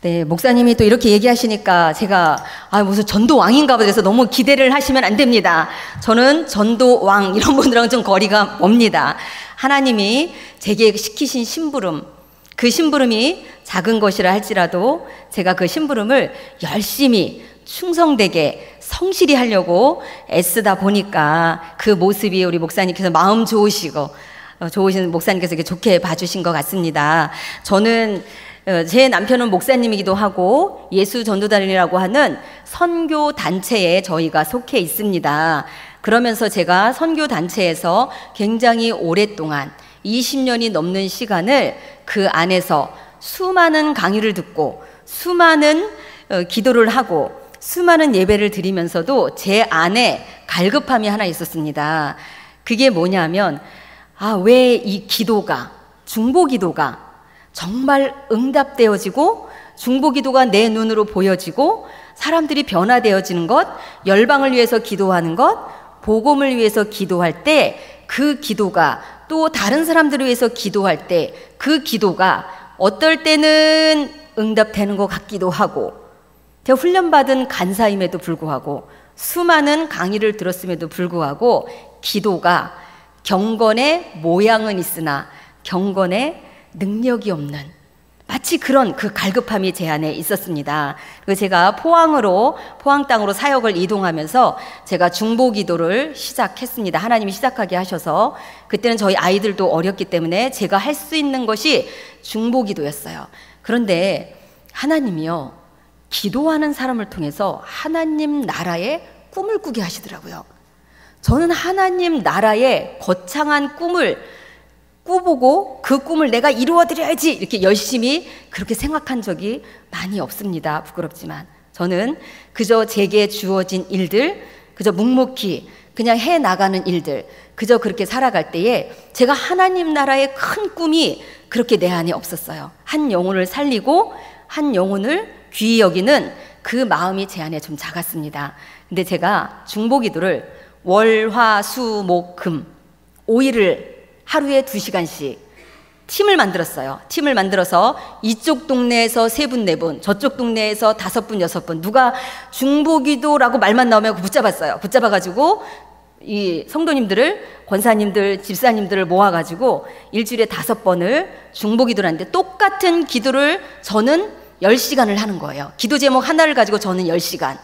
네, 목사님이 또 이렇게 얘기하시니까 제가 무슨 전도왕인가 봐 그래서 너무 기대를 하시면 안 됩니다. 저는 전도왕 이런 분들하고는 좀 거리가 멉니다. 하나님이 제게 시키신 심부름, 그 심부름이 작은 것이라 할지라도 제가 그 심부름을 열심히 충성되게 성실히 하려고 애쓰다 보니까 그 모습이 우리 목사님께서 마음 좋으시고 좋으신 목사님께서 이렇게 좋게 봐주신 것 같습니다. 저는 제 남편은 목사님이기도 하고 예수전도단이라고 하는 선교 단체에 저희가 속해 있습니다. 그러면서 제가 선교 단체에서 굉장히 오랫동안 20년이 넘는 시간을 그 안에서 수많은 강의를 듣고 수많은 기도를 하고 수많은 예배를 드리면서도 제 안에 갈급함이 하나 있었습니다. 그게 뭐냐면 왜 이 기도가, 중보기도가 정말 응답되어지고 중보기도가 내 눈으로 보여지고 사람들이 변화되어지는 것, 열방을 위해서 기도하는 것, 복음을 위해서 기도할 때 그 기도가 또 다른 사람들을 위해서 기도할 때 그 기도가 어떨 때는 응답되는 것 같기도 하고 제가 훈련받은 간사임에도 불구하고 수많은 강의를 들었음에도 불구하고 기도가 경건의 모양은 있으나 경건의 능력이 없는 마치 그런 그 갈급함이 제 안에 있었습니다. 그리고 제가 포항 땅으로 사역을 이동하면서 제가 중보기도를 시작했습니다. 하나님이 시작하게 하셔서 그때는 저희 아이들도 어렸기 때문에 제가 할 수 있는 것이 중보기도였어요. 그런데 하나님이요, 기도하는 사람을 통해서 하나님 나라의 꿈을 꾸게 하시더라고요. 저는 하나님 나라의 거창한 꿈을 꾸보고 그 꿈을 내가 이루어드려야지 이렇게 열심히 그렇게 생각한 적이 많이 없습니다. 부끄럽지만 저는 그저 제게 주어진 일들, 그저 묵묵히 그냥 해나가는 일들, 그저 그렇게 살아갈 때에 제가 하나님 나라의 큰 꿈이 그렇게 내 안에 없었어요. 한 영혼을 살리고 한 영혼을 귀히 여기는 그 마음이 제 안에 좀 작았습니다. 근데 제가 중보기도를 월, 화, 수, 목, 금 5일을 하루에 2시간씩 팀을 만들었어요. 팀을 만들어서 이쪽 동네에서 3분, 4분, 저쪽 동네에서 5분, 6분 누가 중보기도라고 말만 나오면 붙잡았어요. 붙잡아가지고 이 성도님들을, 권사님들, 집사님들을 모아가지고 일주일에 5번을 중보기도를 하는데 똑같은 기도를 저는 10시간을 하는 거예요. 기도 제목 하나를 가지고 저는 10시간.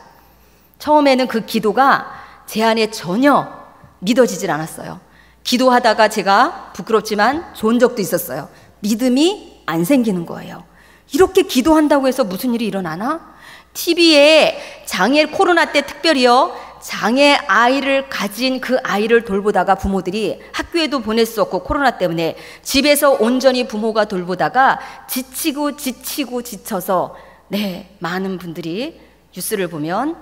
처음에는 그 기도가 제 안에 전혀 믿어지질 않았어요. 기도하다가 제가 부끄럽지만 좋은 적도 있었어요. 믿음이 안 생기는 거예요. 이렇게 기도한다고 해서 무슨 일이 일어나나? TV에 장애, 코로나 때 특별히요, 장애 아이를 가진 그 아이를 돌보다가 부모들이 학교에도 보낼 수 없고 코로나 때문에 집에서 온전히 부모가 돌보다가 지치고 지쳐서 많은 분들이 뉴스를 보면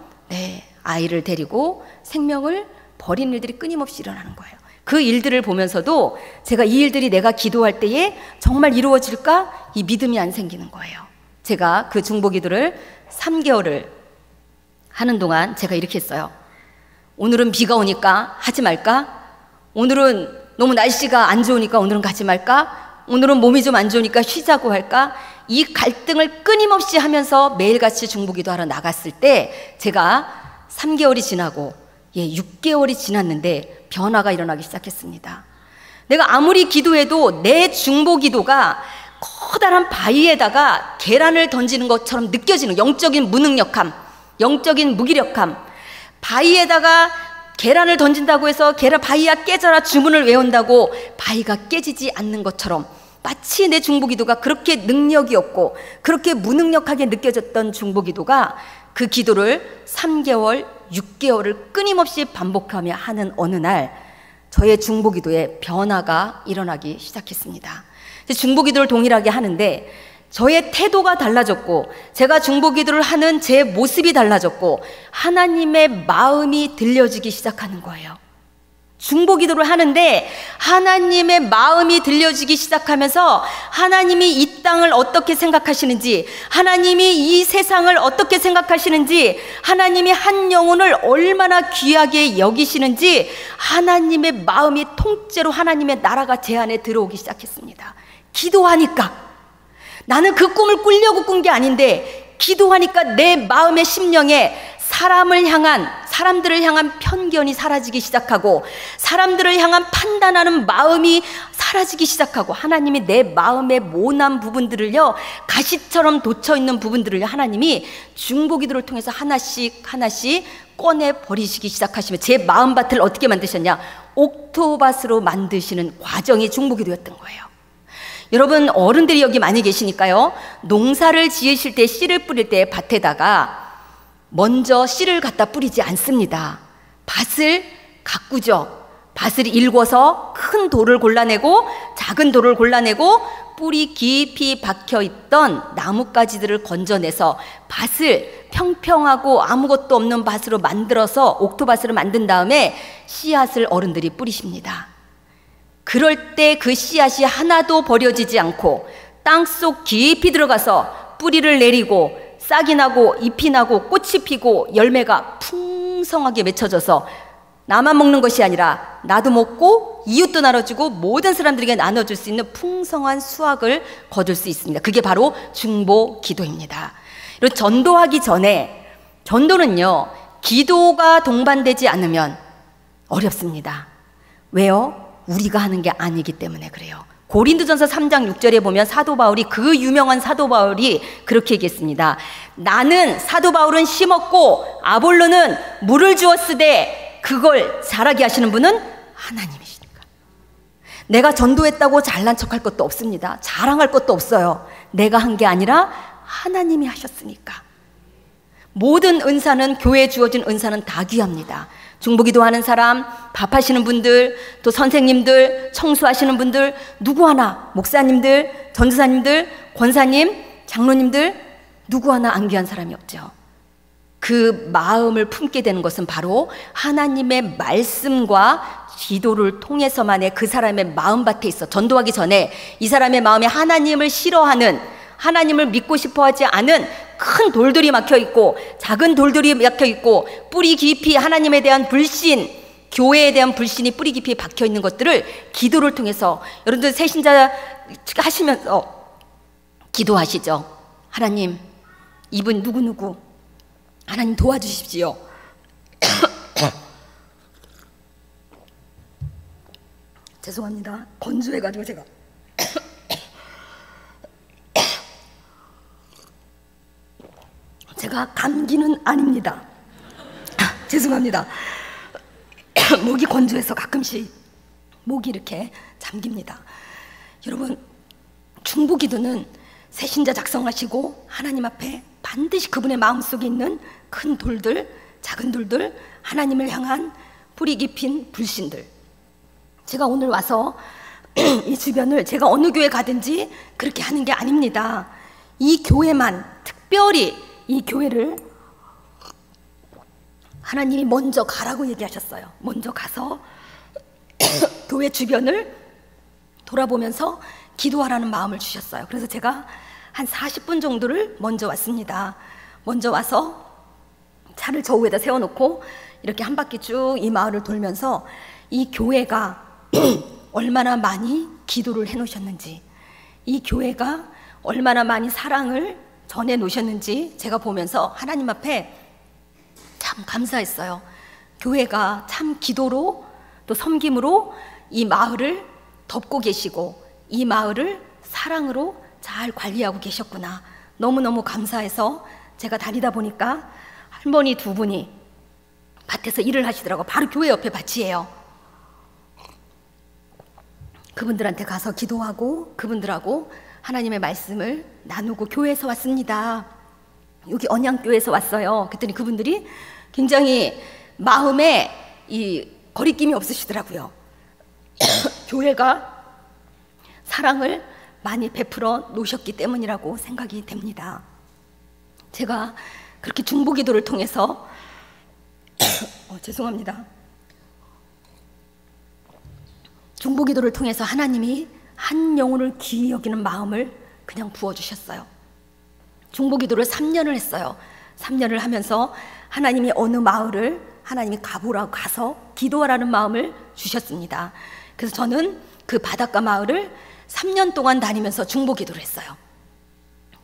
아이를 데리고 생명을 버리는 일들이 끊임없이 일어나는 거예요. 그 일들을 보면서도 제가 이 일들이 내가 기도할 때에 정말 이루어질까? 이 믿음이 안 생기는 거예요. 제가 그 중보기도를 3개월을 하는 동안 제가 이렇게 했어요. 오늘은 비가 오니까 하지 말까? 오늘은 너무 날씨가 안 좋으니까 오늘은 가지 말까? 오늘은 몸이 좀 안 좋으니까 쉬자고 할까? 이 갈등을 끊임없이 하면서 매일같이 중보기도 하러 나갔을 때 제가 3개월이 지나고 6개월이 지났는데 변화가 일어나기 시작했습니다. 내가 아무리 기도해도 내 중보기도가 커다란 바위에다가 계란을 던지는 것처럼 느껴지는 영적인 무능력함, 영적인 무기력함, 바위에다가 계란을 던진다고 해서 바위야 깨져라 주문을 외운다고 바위가 깨지지 않는 것처럼 마치 내 중보기도가 그렇게 능력이 없고 그렇게 무능력하게 느껴졌던 중보기도가 그 기도를 3개월, 6개월을 끊임없이 반복하며 하는 어느 날 저의 중보기도에 변화가 일어나기 시작했습니다. 중보기도를 동일하게 하는데 저의 태도가 달라졌고 제가 중보기도를 하는 제 모습이 달라졌고 하나님의 마음이 들려지기 시작하는 거예요. 중보기도를 하는데 하나님의 마음이 들려지기 시작하면서 하나님이 이 땅을 어떻게 생각하시는지, 하나님이 이 세상을 어떻게 생각하시는지, 하나님이 한 영혼을 얼마나 귀하게 여기시는지 하나님의 마음이 통째로 하나님의 나라가 제 안에 들어오기 시작했습니다. 기도하니까 나는 그 꿈을 꾸려고 꾼 게 아닌데 기도하니까 내 마음의 심령에 사람들을 향한 편견이 사라지기 시작하고 사람들을 향한 판단하는 마음이 사라지기 시작하고 하나님이 내 마음의 모난 부분들을요, 가시처럼 돋쳐있는 부분들을요, 하나님이 중보기도를 통해서 하나씩 꺼내버리시기 시작하시면 제 마음밭을 어떻게 만드셨냐? 옥토밭으로 만드시는 과정이 중보기도였던 거예요. 여러분, 어른들이 여기 많이 계시니까요, 농사를 지으실 때 씨를 뿌릴 때 밭에다가 먼저 씨를 갖다 뿌리지 않습니다. 밭을 가꾸죠. 밭을 일궈서 큰 돌을 골라내고 작은 돌을 골라내고 뿌리 깊이 박혀있던 나뭇가지들을 건져내서 밭을 평평하고 아무것도 없는 밭으로 만들어서 옥토밭으로 만든 다음에 씨앗을 어른들이 뿌리십니다. 그럴 때 그 씨앗이 하나도 버려지지 않고 땅속 깊이 들어가서 뿌리를 내리고 싹이 나고 잎이 나고 꽃이 피고 열매가 풍성하게 맺혀져서 나만 먹는 것이 아니라 나도 먹고 이웃도 나눠주고 모든 사람들에게 나눠줄 수 있는 풍성한 수확을 거둘 수 있습니다. 그게 바로 중보기도입니다. 그리고 전도하기 전에, 전도는요, 기도가 동반되지 않으면 어렵습니다. 왜요? 우리가 하는 게 아니기 때문에 그래요. 고린도전서 3장 6절에 보면 사도 바울이, 그 유명한 사도 바울이 그렇게 얘기했습니다. 나는, 사도 바울은 심었고 아볼로는 물을 주었으되 그걸 자라게 하시는 분은 하나님이시니까. 내가 전도했다고 잘난 척할 것도 없습니다. 자랑할 것도 없어요. 내가 한 게 아니라 하나님이 하셨으니까. 모든 은사는, 교회에 주어진 은사는 다 귀합니다. 중보기도 하는 사람, 밥하시는 분들, 또 선생님들, 청소하시는 분들, 누구 하나, 목사님들, 전도사님들, 권사님, 장로님들, 누구 하나 안 귀한 사람이 없죠. 그 마음을 품게 되는 것은 바로 하나님의 말씀과 기도를 통해서만의 그 사람의 마음밭에 있어. 전도하기 전에 이 사람의 마음에 하나님을 싫어하는, 하나님을 믿고 싶어 하지 않은 큰 돌들이 막혀 있고 작은 돌들이 막혀 있고 뿌리 깊이 하나님에 대한 불신, 교회에 대한 불신이 뿌리 깊이 박혀 있는 것들을 기도를 통해서, 여러분들 새신자 하시면서 기도하시죠. 하나님, 이분 누구누구 하나님 도와주십시오. 죄송합니다. 건조해가지고 제가 감기는 아닙니다. 죄송합니다. 목이 건조해서 가끔씩 목이 이렇게 잠깁니다. 여러분, 중보기도는 새신자 작성하시고 하나님 앞에 반드시 그분의 마음속에 있는 큰 돌들, 작은 돌들, 하나님을 향한 뿌리 깊인 불신들. 제가 오늘 와서 이 주변을, 제가 어느 교회 가든지 그렇게 하는 게 아닙니다. 이 교회만, 특별히 이 교회를 하나님이 먼저 가라고 얘기하셨어요. 먼저 가서 교회 주변을 돌아보면서 기도하라는 마음을 주셨어요. 그래서 제가 한 40분 정도를 먼저 왔습니다. 먼저 와서 차를 저 위에다 세워놓고 이렇게 한 바퀴 쭉 이 마을을 돌면서 이 교회가 얼마나 많이 기도를 해놓으셨는지, 이 교회가 얼마나 많이 사랑을 전해 놓으셨는지 제가 보면서 하나님 앞에 참 감사했어요. 교회가 참 기도로 또 섬김으로 이 마을을 덮고 계시고 이 마을을 사랑으로 잘 관리하고 계셨구나. 너무너무 감사해서 제가 다니다 보니까 할머니 두 분이 밭에서 일을 하시더라고요. 바로 교회 옆에 밭이에요. 그분들한테 가서 기도하고 그분들하고 하나님의 말씀을 나누고 교회에서 왔습니다. 여기 언양교회에서 왔어요. 그랬더니 그분들이 굉장히 마음에 이 거리낌이 없으시더라고요. 교회가 사랑을 많이 베풀어 놓으셨기 때문이라고 생각이 됩니다. 제가 그렇게 중보기도를 통해서 죄송합니다. 중보기도를 통해서 하나님이 한 영혼을 귀히 여기는 마음을 그냥 부어주셨어요. 중보기도를 3년을 했어요. 3년을 하면서 하나님이 어느 마을을 하나님이 가보라고 가서 기도하라는 마음을 주셨습니다. 그래서 저는 그 바닷가 마을을 3년 동안 다니면서 중보기도를 했어요.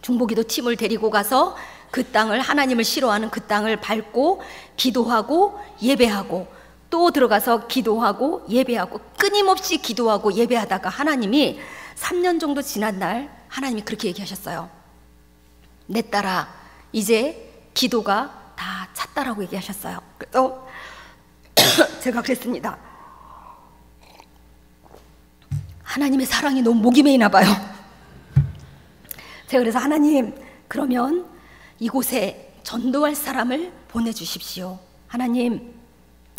중보기도 팀을 데리고 가서 그 땅을, 하나님을 싫어하는 그 땅을 밟고 기도하고 예배하고 또 들어가서 기도하고 예배하고 끊임없이 기도하고 예배하다가 하나님이 3년 정도 지난 날 하나님이 그렇게 얘기하셨어요. 내 딸아, 이제 기도가 다 찼다라고 얘기하셨어요. 그래서 제가 그랬습니다. 하나님의 사랑이 너무 목이 메이나 봐요. 제가 그래서 하나님, 그러면 이곳에 전도할 사람을 보내주십시오. 하나님,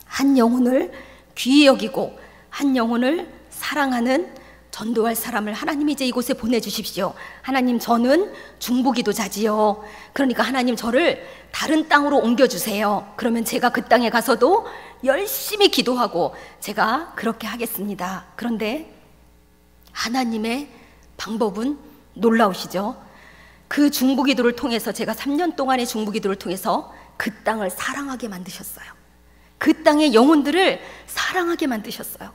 한 영혼을 귀히 여기고 한 영혼을 사랑하는 전도할 사람을 하나님 이제 이곳에 보내주십시오. 하나님, 저는 중보기도자지요. 그러니까 하나님, 저를 다른 땅으로 옮겨주세요. 그러면 제가 그 땅에 가서도 열심히 기도하고 제가 그렇게 하겠습니다. 그런데 하나님의 방법은 놀라우시죠? 그 중보기도를 통해서, 제가 3년 동안의 중보기도를 통해서 그 땅을 사랑하게 만드셨어요. 그 땅의 영혼들을 사랑하게 만드셨어요.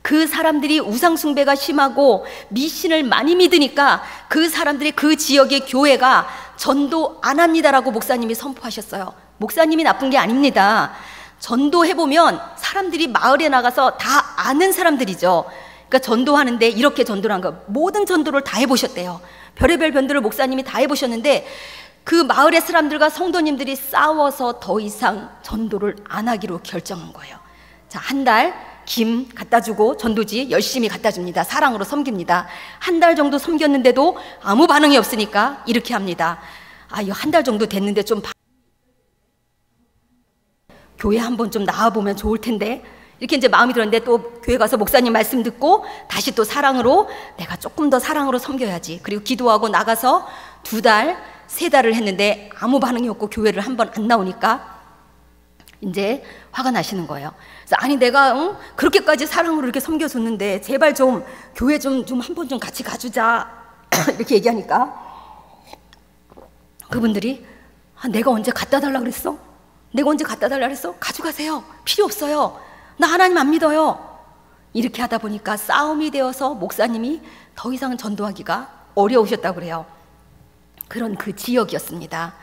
그 사람들이 우상숭배가 심하고 미신을 많이 믿으니까 그 사람들이 그 지역의 교회가 전도 안 합니다라고 목사님이 선포하셨어요. 목사님이 나쁜 게 아닙니다. 전도해보면 사람들이 마을에 나가서 다 아는 사람들이죠. 그러니까 전도하는데 이렇게 전도를 한 거, 모든 전도를 다 해보셨대요. 별의별 변들을 목사님이 다 해보셨는데 그 마을의 사람들과 성도님들이 싸워서 더 이상 전도를 안 하기로 결정한 거예요. 자, 한 달 김 갖다 주고 전도지 열심히 갖다 줍니다. 사랑으로 섬깁니다. 한 달 정도 섬겼는데도 아무 반응이 없으니까 이렇게 합니다. 아, 이거 한 달 정도 됐는데 좀 교회 한번 좀 나와보면 좋을 텐데, 이렇게 이제 마음이 들었는데 또 교회 가서 목사님 말씀 듣고 다시 또 사랑으로, 내가 조금 더 사랑으로 섬겨야지. 그리고 기도하고 나가서 2달, 3달을 했는데 아무 반응이 없고 교회를 한번 안 나오니까 이제 화가 나시는 거예요. 그래서 아니, 내가 그렇게까지 사랑으로 이렇게 섬겨줬는데 제발 좀 교회 좀 한 번 좀 같이 가주자 이렇게 얘기하니까 그분들이 아, 내가 언제 갖다 달라 그랬어? 내가 언제 갖다 달라 그랬어? 가져가세요. 필요 없어요. 나 하나님 안 믿어요. 이렇게 하다 보니까 싸움이 되어서 목사님이 더 이상 전도하기가 어려우셨다고 그래요. 그런 그 지역이었습니다.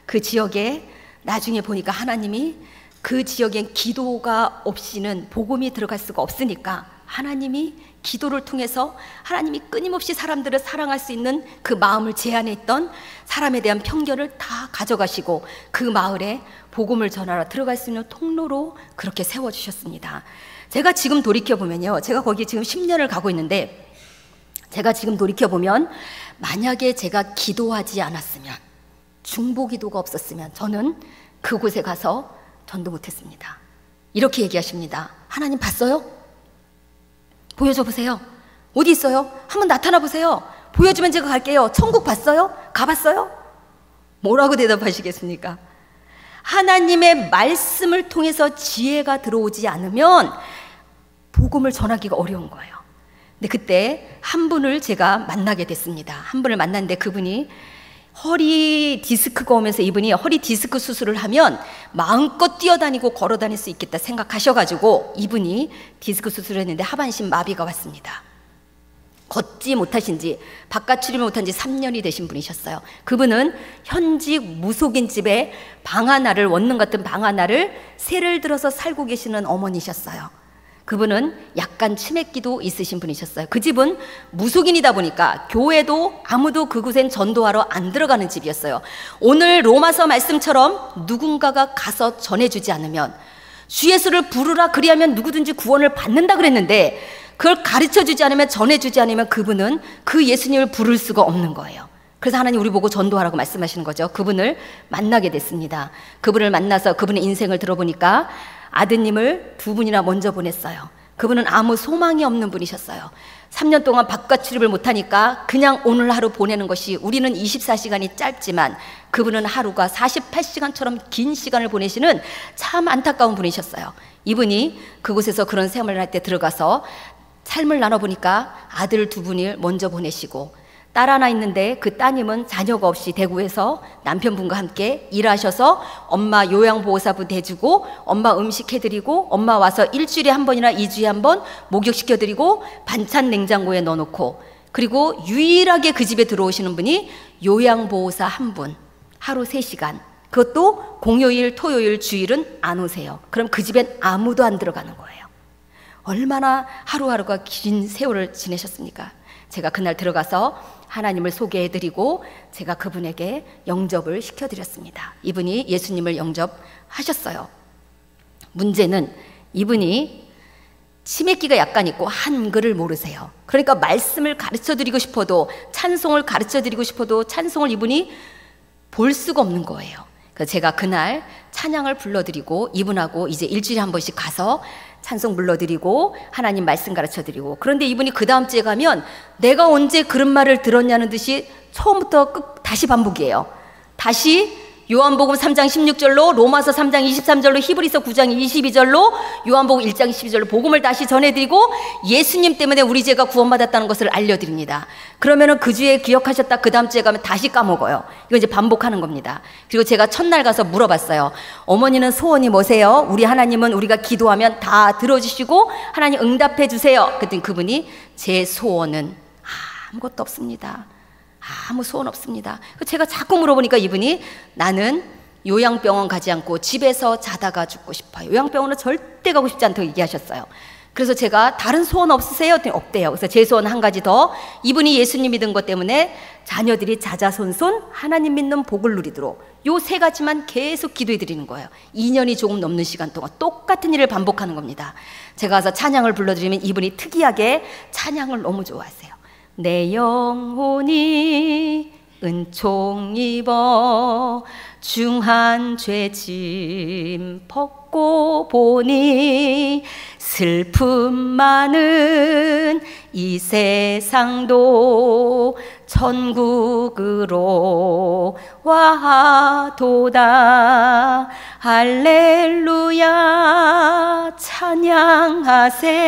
그 지역에 나중에 보니까 하나님이 그 지역엔 기도가 없이는 복음이 들어갈 수가 없으니까 하나님이 기도를 통해서 하나님이 끊임없이 사람들을 사랑할 수 있는 그 마음을 제한했던 사람에 대한 편견을 다 가져가시고 그 마을에 복음을 전하러 들어갈 수 있는 통로로 그렇게 세워주셨습니다. 제가 지금 돌이켜보면요, 제가 거기 지금 10년을 가고 있는데, 제가 지금 돌이켜보면 만약에 제가 기도하지 않았으면, 중보기도가 없었으면 저는 그곳에 가서 전도 못했습니다. 이렇게 얘기하십니다. 하나님 봤어요? 보여줘 보세요. 어디 있어요? 한번 나타나 보세요. 보여주면 제가 갈게요. 천국 봤어요? 가봤어요? 뭐라고 대답하시겠습니까? 하나님의 말씀을 통해서 지혜가 들어오지 않으면 복음을 전하기가 어려운 거예요. 근데 그때 한 분을 제가 만나게 됐습니다. 한 분을 만났는데 그분이 허리 디스크가 오면서, 이분이 허리 디스크 수술을 하면 마음껏 뛰어다니고 걸어다닐 수 있겠다 생각하셔가지고 이분이 디스크 수술을 했는데 하반신 마비가 왔습니다. 걷지 못하신 지, 바깥 출입을 못한 지 3년이 되신 분이셨어요. 그분은 현직 무속인 집에 방 하나를, 원룸 같은 방 하나를 세를 들어서 살고 계시는 어머니셨어요. 그분은 약간 치매기도 있으신 분이셨어요. 그 집은 무속인이다 보니까 교회도 아무도 그곳엔 전도하러 안 들어가는 집이었어요. 오늘 로마서 말씀처럼 누군가가 가서 전해주지 않으면, 주 예수를 부르라 그리하면 누구든지 구원을 받는다 그랬는데 그걸 가르쳐주지 않으면, 전해주지 않으면 그분은 그 예수님을 부를 수가 없는 거예요. 그래서 하나님 우리 보고 전도하라고 말씀하시는 거죠. 그분을 만나게 됐습니다. 그분을 만나서 그분의 인생을 들어보니까 아드님을 2분이나 먼저 보냈어요. 그분은 아무 소망이 없는 분이셨어요. 3년 동안 바깥 출입을 못하니까 그냥 오늘 하루 보내는 것이, 우리는 24시간이 짧지만 그분은 하루가 48시간처럼 긴 시간을 보내시는 참 안타까운 분이셨어요. 이분이 그곳에서 그런 생활을 할 때 들어가서 삶을 나눠보니까 아들 2분을 먼저 보내시고, 딸 하나 있는데 그 따님은 자녀가 없이 대구에서 남편분과 함께 일하셔서 엄마 요양보호사부 대주고, 엄마 음식 해드리고, 엄마 와서 일주일에 한 번이나 2주에 한 번 목욕시켜드리고, 반찬 냉장고에 넣어놓고, 그리고 유일하게 그 집에 들어오시는 분이 요양보호사 한 분, 하루 3시간. 그것도 공휴일, 토요일, 주일은 안 오세요. 그럼 그 집엔 아무도 안 들어가는 거예요. 얼마나 하루하루가 긴 세월을 지내셨습니까? 제가 그날 들어가서 하나님을 소개해드리고 제가 그분에게 영접을 시켜드렸습니다. 이분이 예수님을 영접하셨어요. 문제는 이분이 치매기가 약간 있고 한글을 모르세요. 그러니까 말씀을 가르쳐드리고 싶어도, 찬송을 가르쳐드리고 싶어도 찬송을 이분이 볼 수가 없는 거예요. 그래서 제가 그날 찬양을 불러드리고 이분하고 이제 일주일에 한 번씩 가서 찬송 불러드리고 하나님 말씀 가르쳐드리고, 그런데 이분이 그 다음 주에 가면 내가 언제 그런 말을 들었냐는 듯이 처음부터 다시 반복이에요. 다시 요한복음 3장 16절로, 로마서 3장 23절로, 히브리서 9장 22절로, 요한복음 1장 12절로 복음을 다시 전해드리고 예수님 때문에 우리 죄가 구원받았다는 것을 알려드립니다. 그러면은 그 주에 기억하셨다 그 다음 주에 가면 다시 까먹어요. 이거 이제 반복하는 겁니다. 그리고 제가 첫날 가서 물어봤어요. 어머니는 소원이 뭐세요? 우리 하나님은 우리가 기도하면 다 들어주시고 하나님 응답해 주세요. 그랬더니 그분이 제 소원은 아무것도 없습니다. 아무 소원 없습니다. 제가 자꾸 물어보니까 이분이 나는 요양병원 가지 않고 집에서 자다가 죽고 싶어요. 요양병원은 절대 가고 싶지 않다고 얘기하셨어요. 그래서 제가 다른 소원 없으세요? 없대요. 그래서 제 소원 한 가지 더, 이분이 예수님 믿은 것 때문에 자녀들이 자자손손 하나님 믿는 복을 누리도록 요 3가지만 계속 기도해 드리는 거예요. 2년이 조금 넘는 시간 동안 똑같은 일을 반복하는 겁니다. 제가 가서 찬양을 불러드리면 이분이 특이하게 찬양을 너무 좋아하세요. 내 영혼이 은총 입어 중한 죄짐 벗고 보니 슬픔 많은 이 세상도 천국으로 와도다. 할렐루야 찬양하세.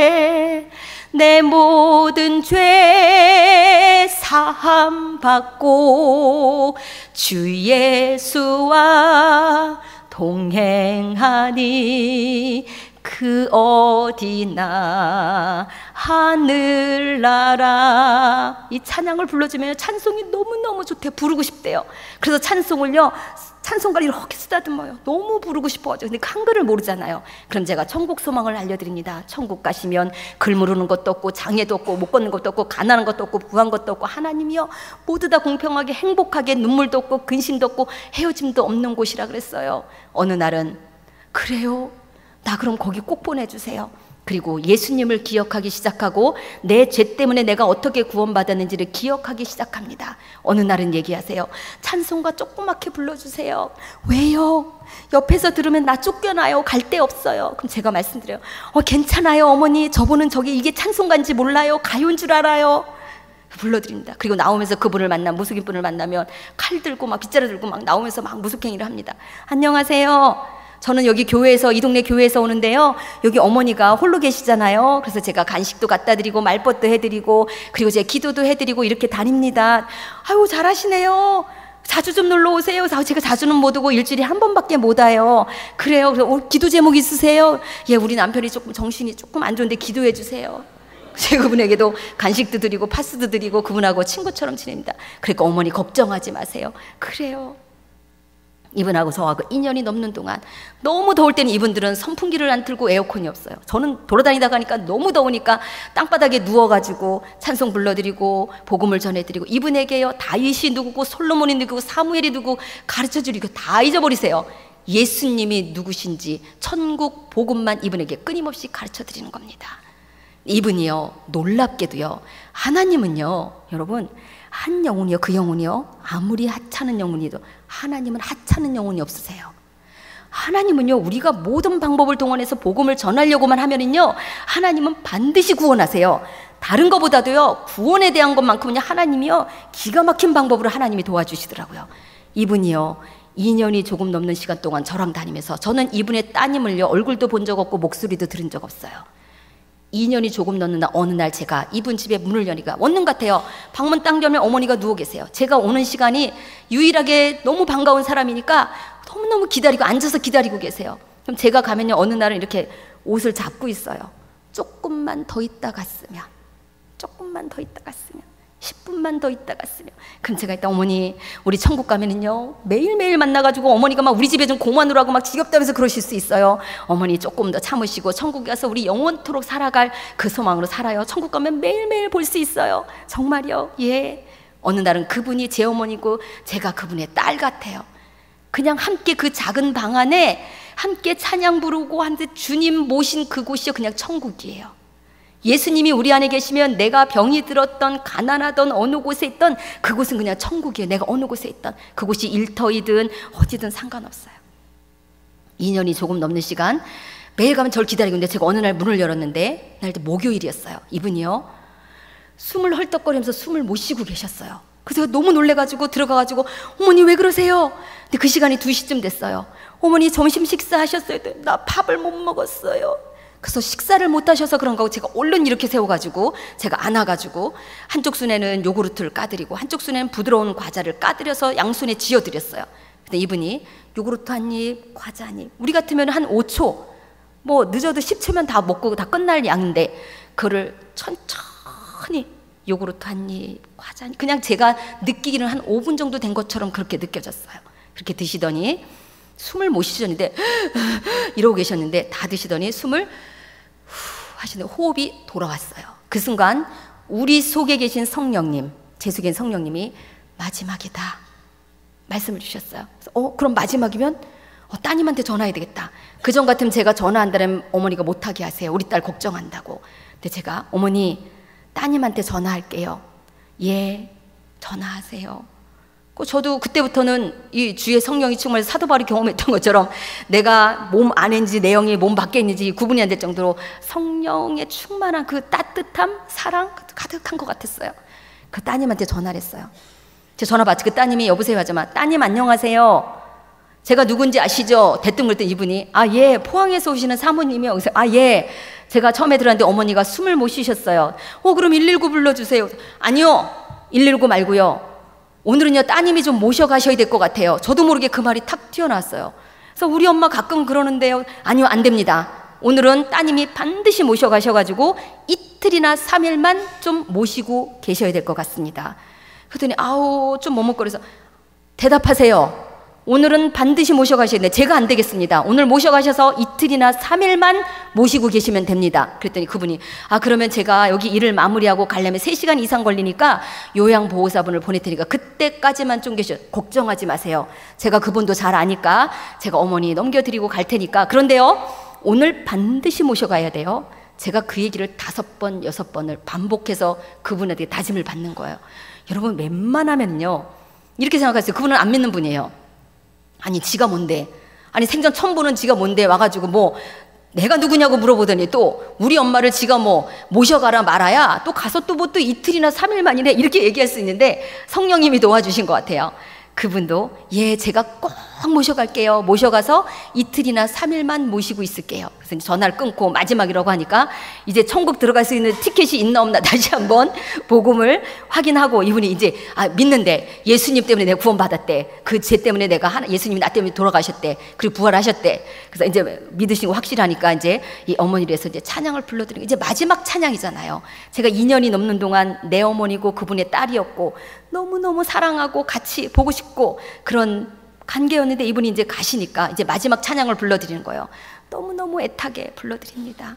내 모든 죄 사함 받고 주 예수와 동행하니 그 어디나 하늘나라. 이 찬양을 불러주면 찬송이 너무너무 좋대. 부르고 싶대요. 그래서 찬송을요, 찬송가를 이렇게 쓰다듬어요. 너무 부르고 싶어가지고. 근데 한글을 모르잖아요. 그럼 제가 천국 소망을 알려드립니다. 천국 가시면 글 모르는 것도 없고 장애도 없고 못 걷는 것도 없고 가난한 것도 없고 부한 것도 없고 하나님이요 모두 다 공평하게 행복하게 눈물도 없고 근심도 없고 헤어짐도 없는 곳이라 그랬어요. 어느 날은 그래요? 나 그럼 거기 꼭 보내주세요. 그리고 예수님을 기억하기 시작하고 내 죄 때문에 내가 어떻게 구원받았는지를 기억하기 시작합니다. 어느 날은 얘기하세요. 찬송가 조그맣게 불러주세요. 왜요? 옆에서 들으면 나 쫓겨나요. 갈 데 없어요. 그럼 제가 말씀드려요. 괜찮아요 어머니. 저분은 저기 이게 찬송가인지 몰라요. 가요인 줄 알아요. 불러드립니다. 그리고 나오면서 그분을 만나면, 무속인분을 만나면 칼 들고 막 빗자루 들고 막 나오면서 막 무속행위를 합니다. 안녕하세요. 저는 여기 교회에서, 이 동네 교회에서 오는데요, 여기 어머니가 홀로 계시잖아요. 그래서 제가 간식도 갖다 드리고 말벗도 해드리고 그리고 제가 기도도 해드리고 이렇게 다닙니다. 아유 잘하시네요. 자주 좀 놀러 오세요. 제가 자주는 못 오고 일주일에 한 번밖에 못 와요. 그래요. 그래서 기도 제목 있으세요? 예, 우리 남편이 조금 정신이 조금 안 좋은데 기도해 주세요. 제가 그분에게도 간식도 드리고 파스도 드리고 그분하고 친구처럼 지냅니다. 그러니까 어머니 걱정하지 마세요. 그래요. 이분하고 저하고 2년이 넘는 동안 너무 더울 때는 이분들은 선풍기를 안 틀고 에어컨이 없어요. 저는 돌아다니다 가니까 너무 더우니까 땅바닥에 누워가지고 찬송 불러드리고 복음을 전해드리고, 이분에게요 다윗이 누구고 솔로몬이 누구고 사무엘이 누구 가르쳐주리고 다 잊어버리세요. 예수님이 누구신지 천국 복음만 이분에게 끊임없이 가르쳐드리는 겁니다. 이분이요 놀랍게도요, 하나님은요 여러분 한 영혼이요, 그 영혼이요 아무리 하찮은 영혼이도 하나님은 하찮은 영혼이 없으세요. 하나님은요 우리가 모든 방법을 동원해서 복음을 전하려고만 하면은요 하나님은 반드시 구원하세요. 다른 것보다도요 구원에 대한 것만큼은요 하나님이요 기가 막힌 방법으로 하나님이 도와주시더라고요. 이분이요 2년이 조금 넘는 시간 동안 저랑 다니면서, 저는 이분의 따님을요 얼굴도 본 적 없고 목소리도 들은 적 없어요. 2년이 조금 넘는 날 어느 날 제가 이분 집에 문을 여니까 원룸 같아요. 방문 딱 열면 어머니가 누워 계세요. 제가 오는 시간이 유일하게 너무 반가운 사람이니까 너무너무 기다리고 앉아서 기다리고 계세요. 그럼 제가 가면요 어느 날은 이렇게 옷을 잡고 있어요. 조금만 더 있다 갔으면, 조금만 더 있다 갔으면. 10분만 더 있다 갔으면. 그럼 제가 일단 어머니 우리 천국 가면은요 매일매일 만나가지고 어머니가 막 우리 집에 좀 공안으로 막 지겹다면서 그러실 수 있어요. 어머니 조금 더 참으시고 천국 가서 우리 영원토록 살아갈 그 소망으로 살아요. 천국 가면 매일매일 볼 수 있어요. 정말요? 예. 어느 날은 그분이 제 어머니고 제가 그분의 딸 같아요. 그냥 함께 그 작은 방 안에 함께 찬양 부르고 한데 주님 모신 그곳이요 그냥 천국이에요. 예수님이 우리 안에 계시면 내가 병이 들었던 가난하던 어느 곳에 있던 그곳은 그냥 천국이에요. 내가 어느 곳에 있던 그곳이 일터이든 어디든 상관없어요. 2년이 조금 넘는 시간 매일 가면 저를 기다리고 있는데 제가 어느 날 문을 열었는데 날도 목요일이었어요. 이분이요 숨을 헐떡거리면서 숨을 못 쉬고 계셨어요. 그래서 제가 너무 놀래가지고 들어가가지고 어머니 왜 그러세요? 근데 그 시간이 2시쯤 됐어요. 어머니 점심 식사하셨어요? 나 밥을 못 먹었어요. 그래서 식사를 못 하셔서 그런가 하고 제가 얼른 이렇게 세워가지고 제가 안아가지고 한쪽 손에는 요구르트를 까드리고 한쪽 손에는 부드러운 과자를 까드려서 양손에 쥐어드렸어요. 근데 이분이 요구르트 한 입, 과자 한 입, 우리 같으면 한 5초, 뭐 늦어도 10초면 다 먹고 다 끝날 양인데 그거를 천천히 요구르트 한 입, 과자 한 입, 그냥 제가 느끼기는 한 5분 정도 된 것처럼 그렇게 느껴졌어요. 그렇게 드시더니 숨을 못 쉬셨는데 이러고 계셨는데 다 드시더니 숨을 하시는 호흡이 돌아왔어요. 그 순간 우리 속에 계신 성령님, 제 속에 계신 성령님이 마지막이다 말씀을 주셨어요. 그래서 그럼 마지막이면 따님한테 전화해야 되겠다. 그전 같으면 제가 전화한다면 어머니가 못하게 하세요. 우리 딸 걱정한다고. 근데 제가 어머니 따님한테 전화할게요. 예, 전화하세요. 저도 그때부터는 이 주의 성령이 충만해서 사도 바울이 경험했던 것처럼 내가 몸 안에 있는지 내영이 몸 밖에 있는지 구분이 안 될 정도로 성령의 충만한 그 따뜻함, 사랑 가득한 것 같았어요. 그 따님한테 전화를 했어요. 제 전화 받지 그 따님이 여보세요 하자마자 따님 안녕하세요. 제가 누군지 아시죠? 대뜸 그랬더니 이분이 아 예 포항에서 오시는 사모님이요. 그래서 아 예 제가 처음에 들었는데 어머니가 숨을 못 쉬셨어요. 그럼 119 불러주세요. 아니요 119 말고요. 오늘은요 따님이 좀 모셔가셔야 될 것 같아요. 저도 모르게 그 말이 탁 튀어나왔어요. 그래서 우리 엄마 가끔 그러는데요. 아니요 안 됩니다. 오늘은 따님이 반드시 모셔가셔가지고 이틀이나 3일만 좀 모시고 계셔야 될 것 같습니다. 그랬더니 아우 좀 머뭇거려서 대답하세요. 오늘은 반드시 모셔가셔야 돼. 제가 안 되겠습니다. 오늘 모셔가셔서 이틀이나 3일만 모시고 계시면 됩니다. 그랬더니 그분이 아 그러면 제가 여기 일을 마무리하고 가려면 3시간 이상 걸리니까 요양보호사분을 보낼 테니까 그때까지만 좀 계셔. 걱정하지 마세요. 제가 그분도 잘 아니까 제가 어머니 넘겨드리고 갈 테니까. 그런데요 오늘 반드시 모셔가야 돼요. 제가 그 얘기를 5번, 6번을 반복해서 그분에게 다짐을 받는 거예요. 여러분 웬만하면요 이렇게 생각하세요. 그분은 안 믿는 분이에요. 아니 지가 뭔데, 아니 생전 처음 보는 지가 뭔데 와가지고 뭐 내가 누구냐고 물어보더니 또 우리 엄마를 지가 뭐 모셔가라 말아야 또 가서 또 뭐 또 이틀이나 3일만이래 이렇게 얘기할 수 있는데 성령님이 도와주신 것 같아요. 그분도 예 제가 꼭 모셔갈게요. 모셔가서 이틀이나 3일만 모시고 있을게요. 그래서 전화를 끊고 마지막이라고 하니까 이제 천국 들어갈 수 있는 티켓이 있나 없나 다시 한번 복음을 확인하고 이분이 이제 믿는데 예수님 때문에 내가 구원받았대. 그 죄 때문에 내가 예수님이 나 때문에 돌아가셨대. 그리고 부활하셨대. 그래서 이제 믿으신 거 확실하니까 이제 이 어머니를 해서 이제 찬양을 불러드리고 이제 마지막 찬양이잖아요. 제가 2년이 넘는 동안 내 어머니고 그분의 딸이었고 너무너무 사랑하고 같이 보고 싶고 그런 관계였는데 이분이 이제 가시니까 이제 마지막 찬양을 불러드리는 거예요. 너무너무 애타게 불러드립니다.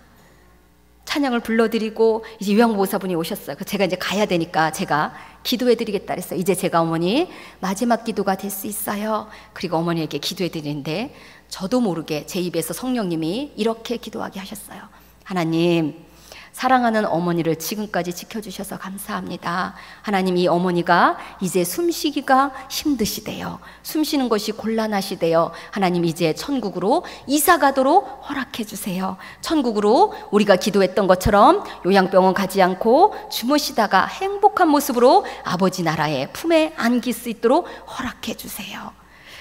찬양을 불러드리고 이제 요양보호사분이 오셨어요. 그래서 제가 이제 가야 되니까 제가 기도해드리겠다 그랬어요. 이제 제가 어머니 마지막 기도가 될 수 있어요. 그리고 어머니에게 기도해드리는데 저도 모르게 제 입에서 성령님이 이렇게 기도하게 하셨어요. 하나님 사랑하는 어머니를 지금까지 지켜주셔서 감사합니다. 하나님 이 어머니가 이제 숨쉬기가 힘드시대요. 숨쉬는 것이 곤란하시대요. 하나님 이제 천국으로 이사 가도록 허락해 주세요. 천국으로 우리가 기도했던 것처럼 요양병원 가지 않고 주무시다가 행복한 모습으로 아버지 나라의 품에 안길 수 있도록 허락해 주세요.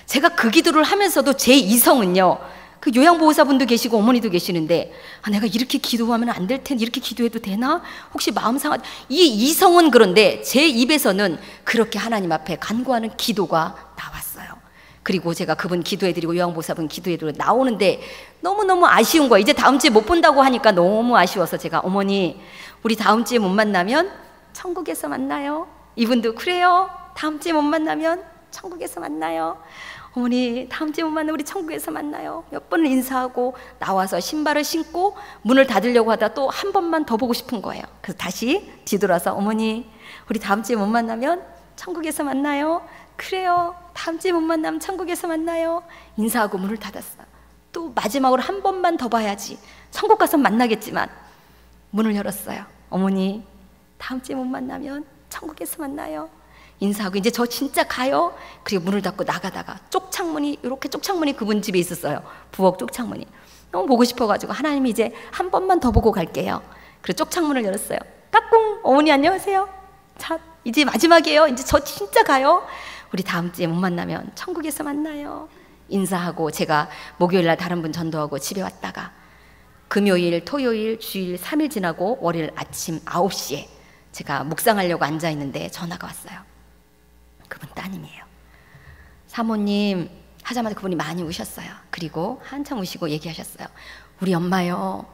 제가 그 기도를 하면서도 제 이성은요 그 요양보호사분도 계시고 어머니도 계시는데 내가 이렇게 기도하면 안 될 텐데 이렇게 기도해도 되나? 혹시 마음 상하... 이 이성은 그런데 제 입에서는 그렇게 하나님 앞에 간구하는 기도가 나왔어요. 그리고 제가 그분 기도해드리고 요양보호사분 기도해드리고 나오는데 너무너무 아쉬운 거예요. 이제 다음 주에 못 본다고 하니까 너무 아쉬워서 제가 어머니 우리 다음 주에 못 만나면 천국에서 만나요. 이분도 그래요. 다음 주에 못 만나면 천국에서 만나요. 어머니 다음 주에 못 만나면 우리 천국에서 만나요. 몇 번을 인사하고 나와서 신발을 신고 문을 닫으려고 하다 또 한 번만 더 보고 싶은 거예요. 그래서 다시 뒤돌아서 어머니 우리 다음 주에 못 만나면 천국에서 만나요. 그래요. 다음 주에 못 만나면 천국에서 만나요. 인사하고 문을 닫았어요. 또 마지막으로 한 번만 더 봐야지. 천국 가서 만나겠지만 문을 열었어요. 어머니 다음 주에 못 만나면 천국에서 만나요. 인사하고 이제 저 진짜 가요. 그리고 문을 닫고 나가다가 쪽창문이 이렇게 쪽창문이 그분 집에 있었어요. 부엌 쪽창문이. 너무 보고 싶어가지고 하나님 이제 한 번만 더 보고 갈게요. 그리고 쪽창문을 열었어요. 까꿍 어머니 안녕하세요. 자 이제 마지막이에요. 이제 저 진짜 가요. 우리 다음 주에 못 만나면 천국에서 만나요. 인사하고 제가 목요일날 다른 분 전도하고 집에 왔다가 금요일, 토요일, 주일 3일 지나고 월요일 아침 9시에 제가 묵상하려고 앉아있는데 전화가 왔어요. 그분 따님이에요. 사모님 하자마자 그분이 많이 우셨어요. 그리고 한참 우시고 얘기하셨어요. 우리 엄마요,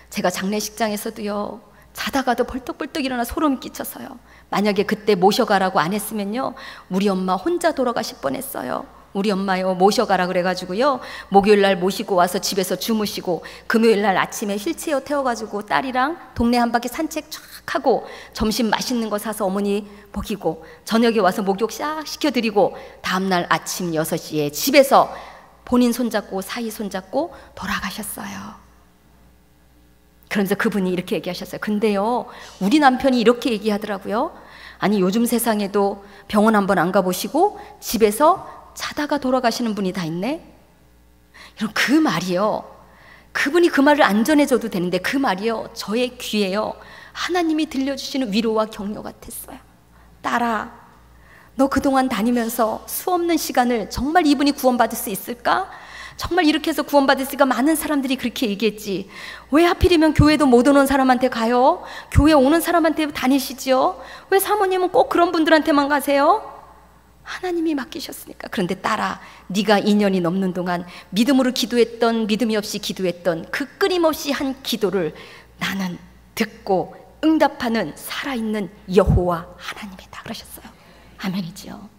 제가 장례식장에서도요 자다가도 벌떡벌떡 일어나 소름 끼쳐서요, 만약에 그때 모셔가라고 안 했으면요 우리 엄마 혼자 돌아가실 뻔했어요. 우리 엄마요 모셔가라 그래가지고요 목요일날 모시고 와서 집에서 주무시고 금요일날 아침에 휠체어 태워가지고 딸이랑 동네 한 바퀴 산책 쫙 하고 점심 맛있는 거 사서 어머니 먹이고 저녁에 와서 목욕 싹 시켜드리고 다음날 아침 6시에 집에서 본인 손잡고 사이 손잡고 돌아가셨어요. 그러면서 그분이 이렇게 얘기하셨어요. 근데요 우리 남편이 이렇게 얘기하더라고요. 아니 요즘 세상에도 병원 한번 안 가보시고 집에서 자다가 돌아가시는 분이 다 있네. 이런 그 말이요, 그분이 그 말을 안 전해줘도 되는데 그 말이요 저의 귀에요 하나님이 들려주시는 위로와 격려 같았어요. 딸아, 너 그동안 다니면서 수없는 시간을 정말 이분이 구원받을 수 있을까? 정말 이렇게 해서 구원받았으니까 많은 사람들이 그렇게 얘기했지. 왜 하필이면 교회도 못 오는 사람한테 가요? 교회 오는 사람한테 다니시지요? 왜 사모님은 꼭 그런 분들한테만 가세요? 하나님이 맡기셨으니까. 그런데 딸아, 네가 2년이 넘는 동안 믿음으로 기도했던, 믿음이 없이 기도했던 그 끊임없이 한 기도를 나는 듣고 응답하는 살아있는 여호와 하나님이다 그러셨어요. 아멘이죠.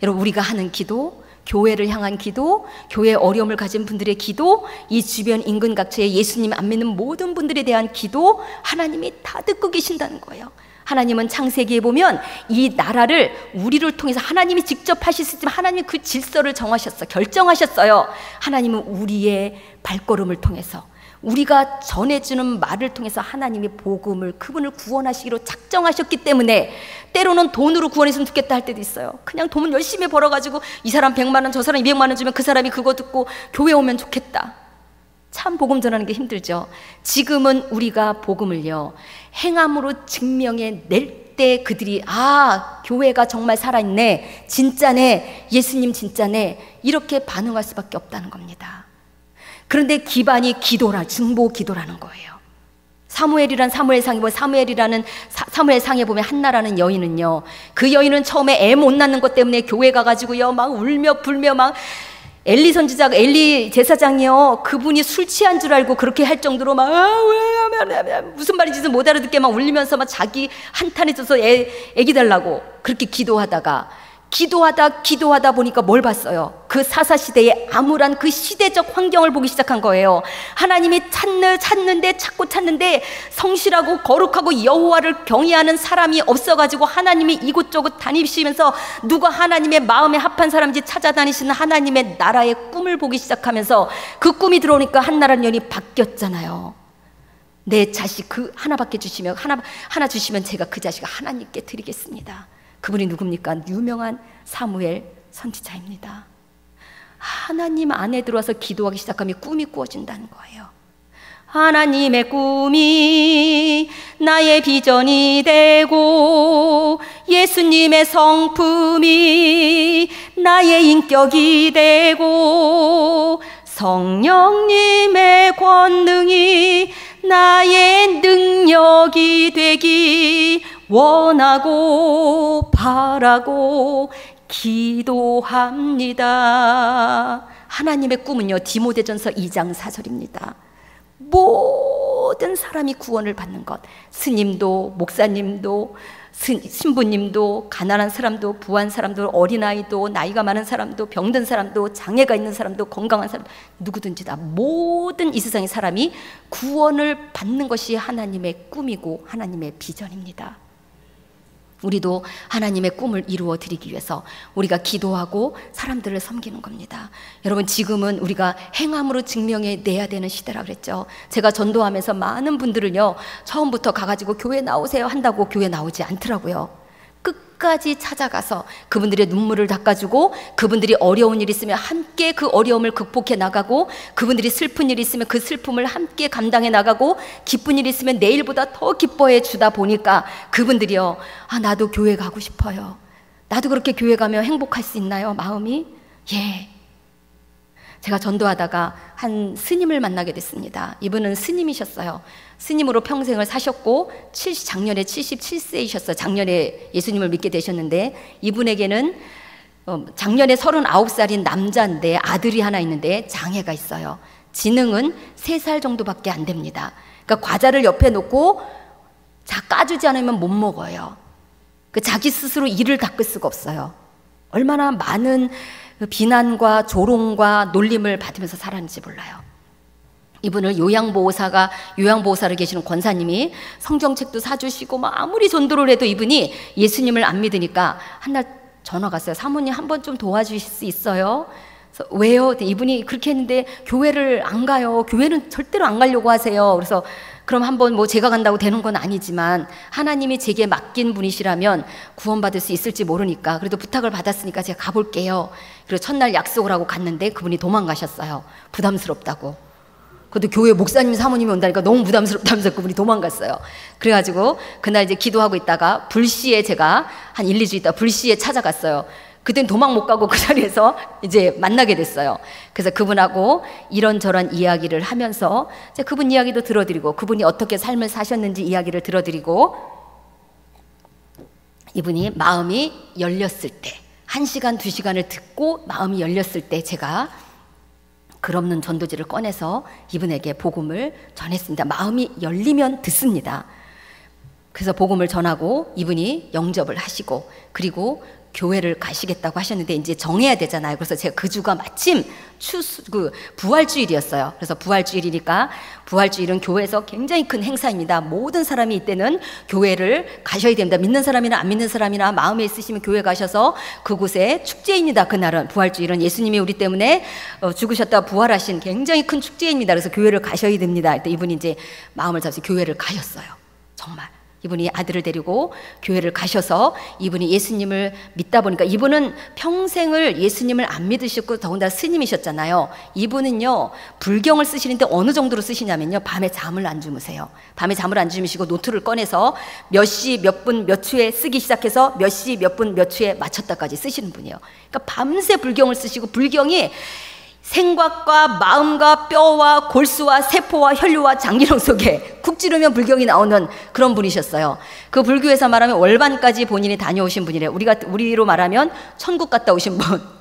여러분, 우리가 하는 기도, 교회를 향한 기도, 교회에 어려움을 가진 분들의 기도, 이 주변 인근 각처에 예수님 안 믿는 모든 분들에 대한 기도, 하나님이 다 듣고 계신다는 거예요. 하나님은 창세기에 보면 이 나라를 우리를 통해서 하나님이 직접 하실 수 있지만 하나님이 그 질서를 정하셨어요. 결정하셨어요. 하나님은 우리의 발걸음을 통해서, 우리가 전해주는 말을 통해서 하나님이 복음을, 그분을 구원하시기로 작정하셨기 때문에 때로는 돈으로 구원했으면 좋겠다 할 때도 있어요. 그냥 돈 열심히 벌어가지고 이 사람 100만 원, 저 사람 200만 원 주면 그 사람이 그거 듣고 교회 오면 좋겠다. 참 복음 전하는 게 힘들죠. 지금은 우리가 복음을요 행함으로 증명해 낼 때 그들이 아, 교회가 정말 살아있네, 진짜네, 예수님 진짜네, 이렇게 반응할 수밖에 없다는 겁니다. 그런데 기반이 기도라, 중보 기도라는 거예요. 사무엘이라는 사무엘상에 보면 한나라는 여인은요, 그 여인은 처음에 애 못 낳는 것 때문에 교회 가가지고요 막 울며 불며 막 엘리 선지자, 엘리 제사장이요, 그분이 술 취한 줄 알고 그렇게 할 정도로 막 무슨 말인지도 못 알아듣게 막 울리면서 막 자기 한탄에 져서 애기 달라고 그렇게 기도하다 보니까 뭘 봤어요? 그 사사시대의 암울한 그 시대적 환경을 보기 시작한 거예요. 하나님이 찾는데 성실하고 거룩하고 여호와를 경외하는 사람이 없어가지고 하나님이 이곳저곳 다니시면서 누가 하나님의 마음에 합한 사람인지 찾아다니시는 하나님의 나라의 꿈을 보기 시작하면서 그 꿈이 들어오니까 한나라는 년이 바뀌었잖아요. 내 자식 그 하나밖에 주시면 하나 주시면 제가 그 자식을 하나님께 드리겠습니다. 그분이 누굽니까? 유명한 사무엘 선지자입니다. 하나님 안에 들어와서 기도하기 시작하면 꿈이 꾸어진다는 거예요. 하나님의 꿈이 나의 비전이 되고 예수님의 성품이 나의 인격이 되고 성령님의 권능이 나의 능력이 되기 원하고 바라고 기도합니다. 하나님의 꿈은요, 디모데전서 2장 4절입니다. 모든 사람이 구원을 받는 것, 스님도 목사님도 신부님도, 가난한 사람도, 부한 사람도, 어린아이도, 나이가 많은 사람도, 병든 사람도, 장애가 있는 사람도, 건강한 사람도, 누구든지 다 모든 이 세상의 사람이 구원을 받는 것이 하나님의 꿈이고 하나님의 비전입니다. 우리도 하나님의 꿈을 이루어 드리기 위해서 우리가 기도하고 사람들을 섬기는 겁니다. 여러분, 지금은 우리가 행함으로 증명해 내야 되는 시대라 그랬죠. 제가 전도하면서 많은 분들은요, 처음부터 가가지고 교회 나오세요 한다고 교회 나오지 않더라고요. 끝까지 찾아가서 그분들의 눈물을 닦아주고, 그분들이 어려운 일이 있으면 함께 그 어려움을 극복해 나가고, 그분들이 슬픈 일이 있으면 그 슬픔을 함께 감당해 나가고, 기쁜 일이 있으면 내일보다 더 기뻐해 주다 보니까 그분들이요, 아, 나도 교회 가고 싶어요. 나도 그렇게 교회 가면 행복할 수 있나요? 마음이? 예. 제가 전도하다가 한 스님을 만나게 됐습니다. 이분은 스님이셨어요. 스님으로 평생을 사셨고 작년에 77세이셨어요. 작년에 예수님을 믿게 되셨는데, 이분에게는 작년에 39살인 남자인데 아들이 하나 있는데 장애가 있어요. 지능은 3살 정도밖에 안 됩니다. 그러니까 과자를 옆에 놓고 까주지 않으면 못 먹어요. 자기 스스로 이를 닦을 수가 없어요. 얼마나 많은 비난과 조롱과 놀림을 받으면서 살았는지 몰라요. 이분을 요양보호사로 계시는 권사님이 성경책도 사주시고 막 아무리 전도를 해도 이분이 예수님을 안 믿으니까 한날 전화가 왔어요. 사모님, 한번 좀 도와주실 수 있어요? 그래서 왜요? 이분이 그렇게 했는데 교회를 안 가요. 교회는 절대로 안 가려고 하세요. 그래서 그럼 한번 뭐 제가 간다고 되는 건 아니지만 하나님이 제게 맡긴 분이시라면 구원받을 수 있을지 모르니까 그래도 부탁을 받았으니까 제가 가볼게요. 그리고 첫날 약속을 하고 갔는데 그분이 도망가셨어요. 부담스럽다고. 그것도 교회 목사님 사모님이 온다니까 너무 부담스럽다면서 그분이 도망갔어요. 그래가지고 그날 이제 기도하고 있다가 불시에 제가 한 1, 2주 있다 불시에 찾아갔어요. 그땐 도망 못 가고 그 자리에서 이제 만나게 됐어요. 그래서 그분하고 이런저런 이야기를 하면서 이제 그분 이야기도 들어드리고, 그분이 어떻게 삶을 사셨는지 이야기를 들어드리고, 이분이 마음이 열렸을 때, 1시간, 2시간을 듣고 마음이 열렸을 때 제가 글 없는 전도지를 꺼내서 이분에게 복음을 전했습니다. 마음이 열리면 듣습니다. 그래서 복음을 전하고 이분이 영접을 하시고, 그리고 교회를 가시겠다고 하셨는데 이제 정해야 되잖아요. 그래서 제가 그 주가 마침 부활주일이었어요. 그래서 부활주일이니까, 부활주일은 교회에서 굉장히 큰 행사입니다. 모든 사람이 이때는 교회를 가셔야 됩니다. 믿는 사람이나 안 믿는 사람이나 마음에 있으시면 교회 가셔서 그곳에 축제입니다. 그날은 부활주일은 예수님이 우리 때문에 죽으셨다 부활하신 굉장히 큰 축제입니다. 그래서 교회를 가셔야 됩니다. 이분이 이제 마음을 잡아서 교회를 가셨어요. 정말 이분이 아들을 데리고 교회를 가셔서 이분이 예수님을 믿다 보니까, 이분은 평생을 예수님을 안 믿으셨고 더군다나 스님이셨잖아요. 이분은요 불경을 쓰시는데 어느 정도로 쓰시냐면요, 밤에 잠을 안 주무세요. 밤에 잠을 안 주무시고 노트를 꺼내서 몇 시 몇 분 몇 초에 쓰기 시작해서 몇 시 몇 분 몇 초에 마쳤다까지 쓰시는 분이에요. 그러니까 밤새 불경을 쓰시고, 불경이 생각과 마음과 뼈와 골수와 세포와 혈류와 장기령 속에 쿡 찌르면 불경이 나오는 그런 분이셨어요. 그 불교에서 말하면 월반까지 본인이 다녀오신 분이래요. 우리로 말하면 천국 갔다 오신 분,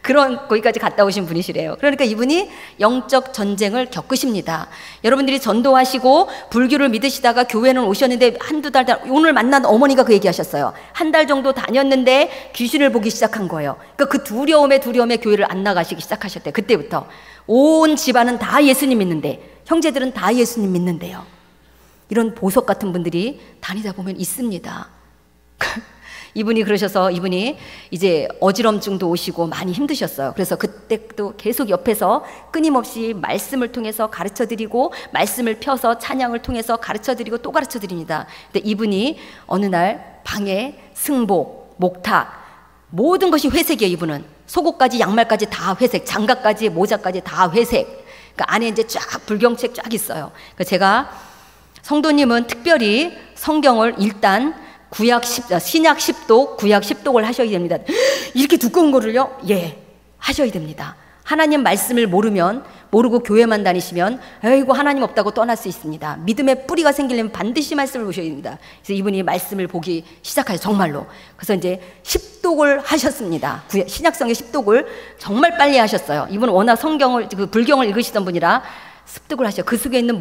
그런 거기까지 갔다 오신 분이시래요. 그러니까 이분이 영적 전쟁을 겪으십니다. 여러분들이 전도하시고 불교를 믿으시다가 교회는 오셨는데 한두 달, 오늘 만난 어머니가 그 얘기하셨어요. 한 달 정도 다녔는데 귀신을 보기 시작한 거예요. 그러니까 그 두려움에 교회를 안 나가시기 시작하셨대요. 그때부터 온 집안은 다 예수님 믿는데, 형제들은 다 예수님 믿는데요. 이런 보석 같은 분들이 다니다 보면 있습니다. 이분이 그러셔서 이분이 이제 어지럼증도 오시고 많이 힘드셨어요. 그래서 그때도 계속 옆에서 끊임없이 말씀을 통해서 가르쳐드리고, 말씀을 펴서 찬양을 통해서 가르쳐드리고 또 가르쳐드립니다. 근데 이분이 어느 날 방에 승복, 목탁, 모든 것이 회색이에요. 이분은 속옷까지 양말까지 다 회색, 장갑까지 모자까지 다 회색. 그러니까 안에 이제 쫙 불경책 쫙 있어요. 그러니까 제가, 성도님은 특별히 성경을 일단 신약 10독, 구약 10독을 하셔야 됩니다. 이렇게 두꺼운 거를요? 예, 하셔야 됩니다. 하나님 말씀을 모르고 교회만 다니시면 아이고 하나님 없다고 떠날 수 있습니다. 믿음의 뿌리가 생기려면 반드시 말씀을 보셔야 됩니다. 그래서 이분이 말씀을 보기 시작하죠, 정말로. 그래서 이제 10독을 하셨습니다. 신약성의 10독을 정말 빨리 하셨어요. 이분은 워낙 불경을 읽으시던 분이라 습득을 하셔요. 그 속에 있는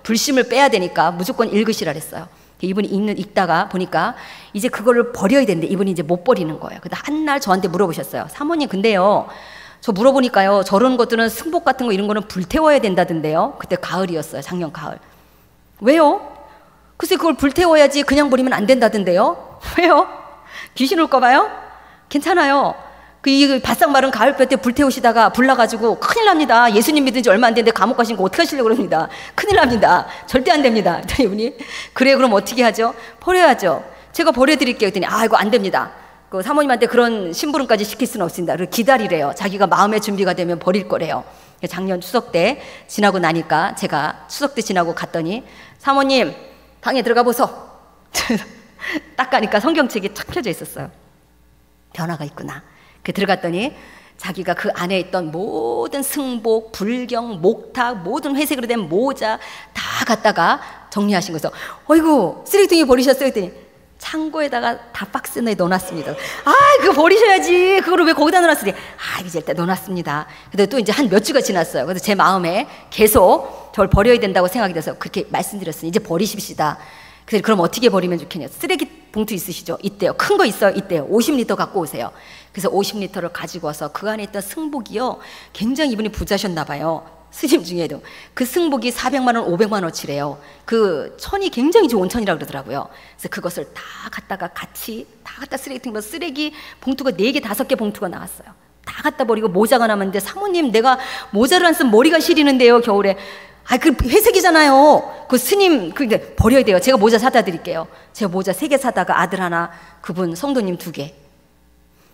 불심을 빼야 되니까 무조건 읽으시라 그랬어요. 이분이 읽다가 보니까 이제 그거를 버려야 되는데 이분이 이제 못 버리는 거예요. 근데 한 날 저한테 물어보셨어요. 사모님, 근데요, 저 물어보니까요, 저런 것들은 승복 같은 거 이런 거는 불태워야 된다던데요. 그때 가을이었어요. 작년 가을. 왜요? 글쎄 그걸 불태워야지 그냥 버리면 안 된다던데요. 왜요? 귀신 올까 봐요? 괜찮아요. 이 바싹 마른 가을볕에 불태우시다가 불나가지고 큰일 납니다. 예수님 믿은 지 얼마 안 됐는데 감옥 가신 거 어떻게 하시려고 그럽니다. 큰일 납니다. 절대 안 됩니다. 그랬더니 이분이 그래 그럼 어떻게 하죠? 버려야죠. 제가 버려드릴게요. 그랬더니 이거 안 됩니다. 그 사모님한테 그런 심부름까지 시킬 수는 없습니다. 그리고 기다리래요. 자기가 마음의 준비가 되면 버릴 거래요. 작년 추석 때 지나고 나니까 제가 추석 때 지나고 갔더니 사모님 방에 들어가 보소. 딱 가니까 성경책이 탁 펴져 있었어요. 변화가 있구나. 들어갔더니 자기가 그 안에 있던 모든 승복, 불경, 목탁, 모든 회색으로 된 모자 다 갖다가 정리하신 거죠. 어이구, 쓰레기통에 버리셨어요? 했더니 창고에다가 다 박스 내에 넣어놨습니다. 그거 버리셔야지. 그거를 왜 거기다 넣어놨으니? 이제 일단 넣어놨습니다. 근데 또 이제 한 몇 주가 지났어요. 그래서 제 마음에 계속 저를 버려야 된다고 생각이 돼서 그렇게 말씀드렸으니 이제 버리십시다. 그래서 그럼 어떻게 버리면 좋겠냐? 쓰레기 봉투 있으시죠? 있대요. 큰 거 있어요? 있대요. 50리터 갖고 오세요. 그래서 50리터를 가지고 와서 그 안에 있던 승복이요, 굉장히 이분이 부자셨나 봐요. 스님 중에도 그 승복이 400만 원, 500만 원어치래요. 그 천이 굉장히 좋은 천이라고 그러더라고요. 그래서 그것을 다 갖다가 같이 다 갖다 쓰레기통에 쓰레기 봉투가 4개, 5개 봉투가 나왔어요. 다 갖다 버리고 모자가 남았는데 사모님 내가 모자를 안 쓰면 머리가 시리는데요 겨울에. 그 회색이잖아요. 그 스님 근데 버려야 돼요. 제가 모자 사다 드릴게요. 제가 모자 3개 사다가 아들 하나, 그분 성도님 2개.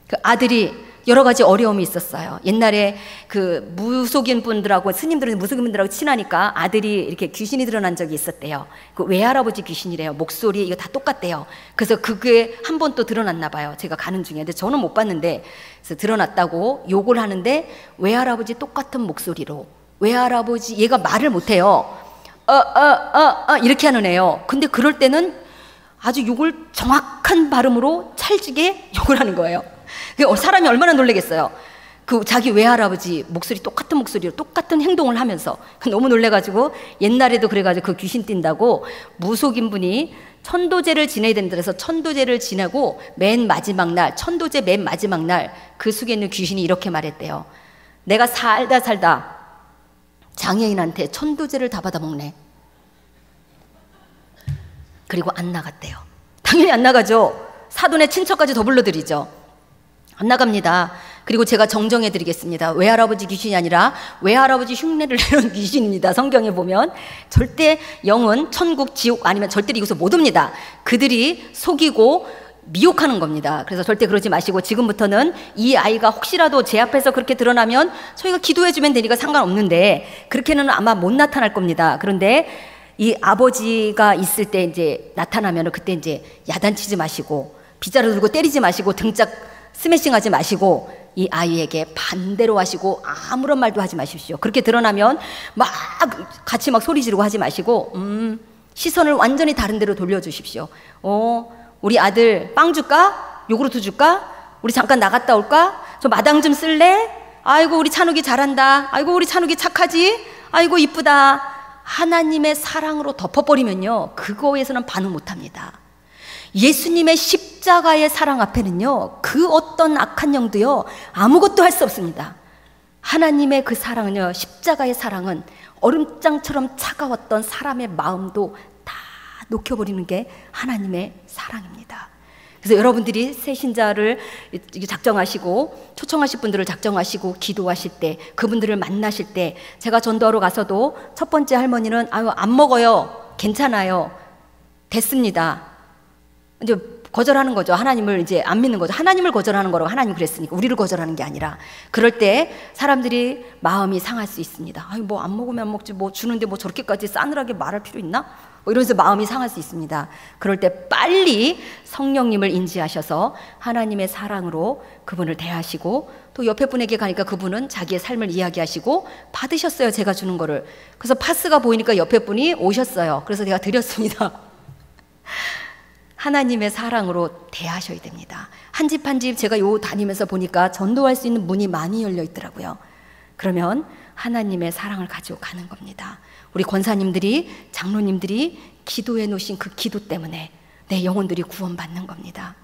그 아들이 여러 가지 어려움이 있었어요. 옛날에 그 무속인 분들하고 스님들은 무속인 분들하고 친하니까 아들이 이렇게 귀신이 드러난 적이 있었대요. 그 외할아버지 귀신이래요. 목소리 이거 다 똑같대요. 그래서 그게 한 번 또 드러났나 봐요. 제가 가는 중에. 근데 저는 못 봤는데 그래서 드러났다고 욕을 하는데 외할아버지 똑같은 목소리로 외할아버지 얘가 말을 못해요. 이렇게 하는 애요. 근데 그럴 때는 아주 욕을 정확한 발음으로 찰지게 욕을 하는 거예요. 사람이 얼마나 놀라겠어요. 그 자기 외할아버지 목소리 똑같은 목소리로 똑같은 행동을 하면서 너무 놀래가지고 옛날에도 그래가지고 그 귀신 띈다고 무속인 분이 천도제를 지내야 된다 그래서 천도제를 지내고 맨 마지막 날 천도제 맨 마지막 날 그 속에 있는 귀신이 이렇게 말했대요. 내가 살다 장애인한테 천도제를 다 받아먹네. 그리고 안 나갔대요. 당연히 안 나가죠. 사돈의 친척까지 더 불러드리죠. 안 나갑니다. 그리고 제가 정정해 드리겠습니다. 외할아버지 귀신이 아니라 외할아버지 흉내를 내는 귀신입니다. 성경에 보면 절대 영은 천국, 지옥 아니면 절대 이곳에 못 옵니다. 그들이 속이고 미혹하는 겁니다. 그래서 절대 그러지 마시고 지금부터는 이 아이가 혹시라도 제 앞에서 그렇게 드러나면 저희가 기도해 주면 되니까 상관없는데 그렇게는 아마 못 나타날 겁니다. 그런데 이 아버지가 있을 때 이제 나타나면 그때 이제 야단치지 마시고 빗자루 들고 때리지 마시고 등짝 스매싱 하지 마시고 이 아이에게 반대로 하시고 아무런 말도 하지 마십시오. 그렇게 드러나면 막 같이 막 소리 지르고 하지 마시고 시선을 완전히 다른 데로 돌려주십시오. 우리 아들 빵 줄까? 요구르트 줄까? 우리 잠깐 나갔다 올까? 저 마당 좀 쓸래? 아이고 우리 찬욱이 잘한다. 아이고 우리 찬욱이 착하지? 아이고 이쁘다. 하나님의 사랑으로 덮어버리면요 그거에서는 반응 못합니다. 예수님의 십자가의 사랑 앞에는요 그 어떤 악한 영도요 아무것도 할 수 없습니다. 하나님의 그 사랑은요, 십자가의 사랑은 얼음장처럼 차가웠던 사람의 마음도 다 녹여버리는 게 하나님의 사랑입니다. 그래서 여러분들이 새 신자를 작정하시고 초청하실 분들을 작정하시고 기도하실 때 그분들을 만나실 때 제가 전도하러 가서도 첫 번째 할머니는 안 먹어요. 괜찮아요. 됐습니다. 이제 거절하는 거죠. 하나님을 이제 안 믿는 거죠. 하나님을 거절하는 거라고 하나님 그랬으니까 우리를 거절하는 게 아니라 그럴 때 사람들이 마음이 상할 수 있습니다. 뭐 안 먹으면 안 먹지 뭐 주는데 뭐 저렇게까지 싸늘하게 말할 필요 있나? 뭐 이러면서 마음이 상할 수 있습니다. 그럴 때 빨리 성령님을 인지하셔서 하나님의 사랑으로 그분을 대하시고 또 옆에 분에게 가니까 그분은 자기의 삶을 이야기하시고 받으셨어요. 제가 주는 거를. 그래서 파스가 보이니까 옆에 분이 오셨어요. 그래서 제가 드렸습니다. 하나님의 사랑으로 대하셔야 됩니다. 한 집 한 집 제가 다니면서 보니까 전도할 수 있는 문이 많이 열려 있더라고요. 그러면 하나님의 사랑을 가지고 가는 겁니다. 우리 권사님들이, 장로님들이 기도해 놓으신 그 기도 때문에 내 영혼들이 구원받는 겁니다.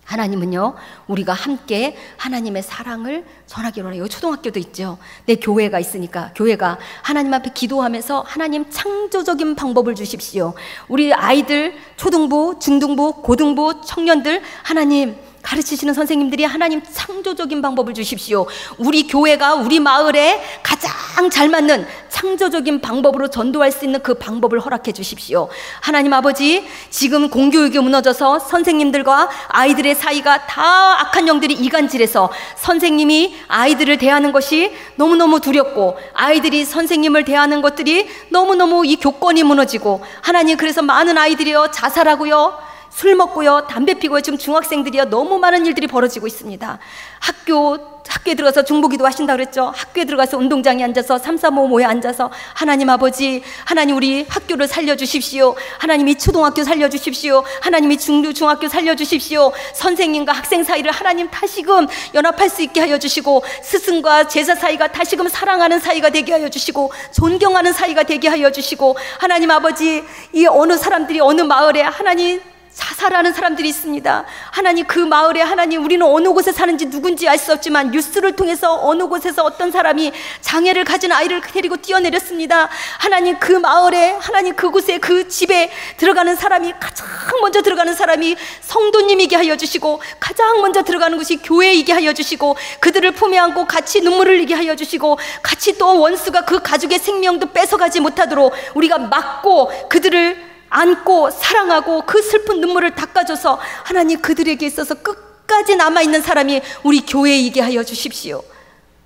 하나님은요, 우리가 함께 하나님의 사랑을 전하기로 해요. 초등학교도 있죠. 내 교회가 있으니까 교회가 하나님 앞에 기도하면서 하나님 창조적인 방법을 주십시오. 우리 아이들, 초등부, 중등부, 고등부, 청년들, 하나님 가르치시는 선생님들이 하나님 창조적인 방법을 주십시오. 우리 교회가 우리 마을에 가장 잘 맞는 창조적인 방법으로 전도할 수 있는 그 방법을 허락해 주십시오. 하나님 아버지, 지금 공교육이 무너져서 선생님들과 아이들의 사이가 다 악한 영들이 이간질해서 선생님이 아이들을 대하는 것이 너무너무 두렵고 아이들이 선생님을 대하는 것들이 너무너무 이 교권이 무너지고, 하나님 그래서 많은 아이들이요 자살하고요, 술 먹고요, 담배 피고요, 지금 중학생들이요 너무 많은 일들이 벌어지고 있습니다. 학교에 들어가서 중보기도 하신다고 그랬죠. 학교에 들어가서 운동장에 앉아서 335 모여 앉아서 하나님 아버지, 하나님 우리 학교를 살려주십시오. 하나님이 초등학교 살려주십시오. 하나님이 중학교 살려주십시오. 선생님과 학생 사이를 하나님 다시금 연합할 수 있게 하여 주시고, 스승과 제자 사이가 다시금 사랑하는 사이가 되게 하여 주시고, 존경하는 사이가 되게 하여 주시고, 하나님 아버지, 이 어느 사람들이 어느 마을에 하나님 자살하는 사람들이 있습니다. 하나님 그 마을에, 하나님 우리는 어느 곳에 사는지 누군지 알 수 없지만 뉴스를 통해서 어느 곳에서 어떤 사람이 장애를 가진 아이를 데리고 뛰어내렸습니다. 하나님 그 마을에, 하나님 그곳에, 그 집에 들어가는 사람이, 가장 먼저 들어가는 사람이 성도님이게 하여 주시고, 가장 먼저 들어가는 곳이 교회이게 하여 주시고, 그들을 품에 안고 같이 눈물을 흘리게 하여 주시고, 같이 또 원수가 그 가족의 생명도 뺏어가지 못하도록 우리가 막고 그들을 안고 사랑하고 그 슬픈 눈물을 닦아줘서 하나님 그들에게 있어서 끝까지 남아있는 사람이 우리 교회이게 하여 주십시오.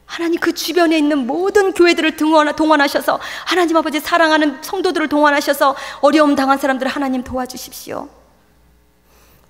하나님 그 주변에 있는 모든 교회들을 동원하셔서 하나님 아버지 사랑하는 성도들을 동원하셔서 어려움 당한 사람들을 하나님 도와주십시오.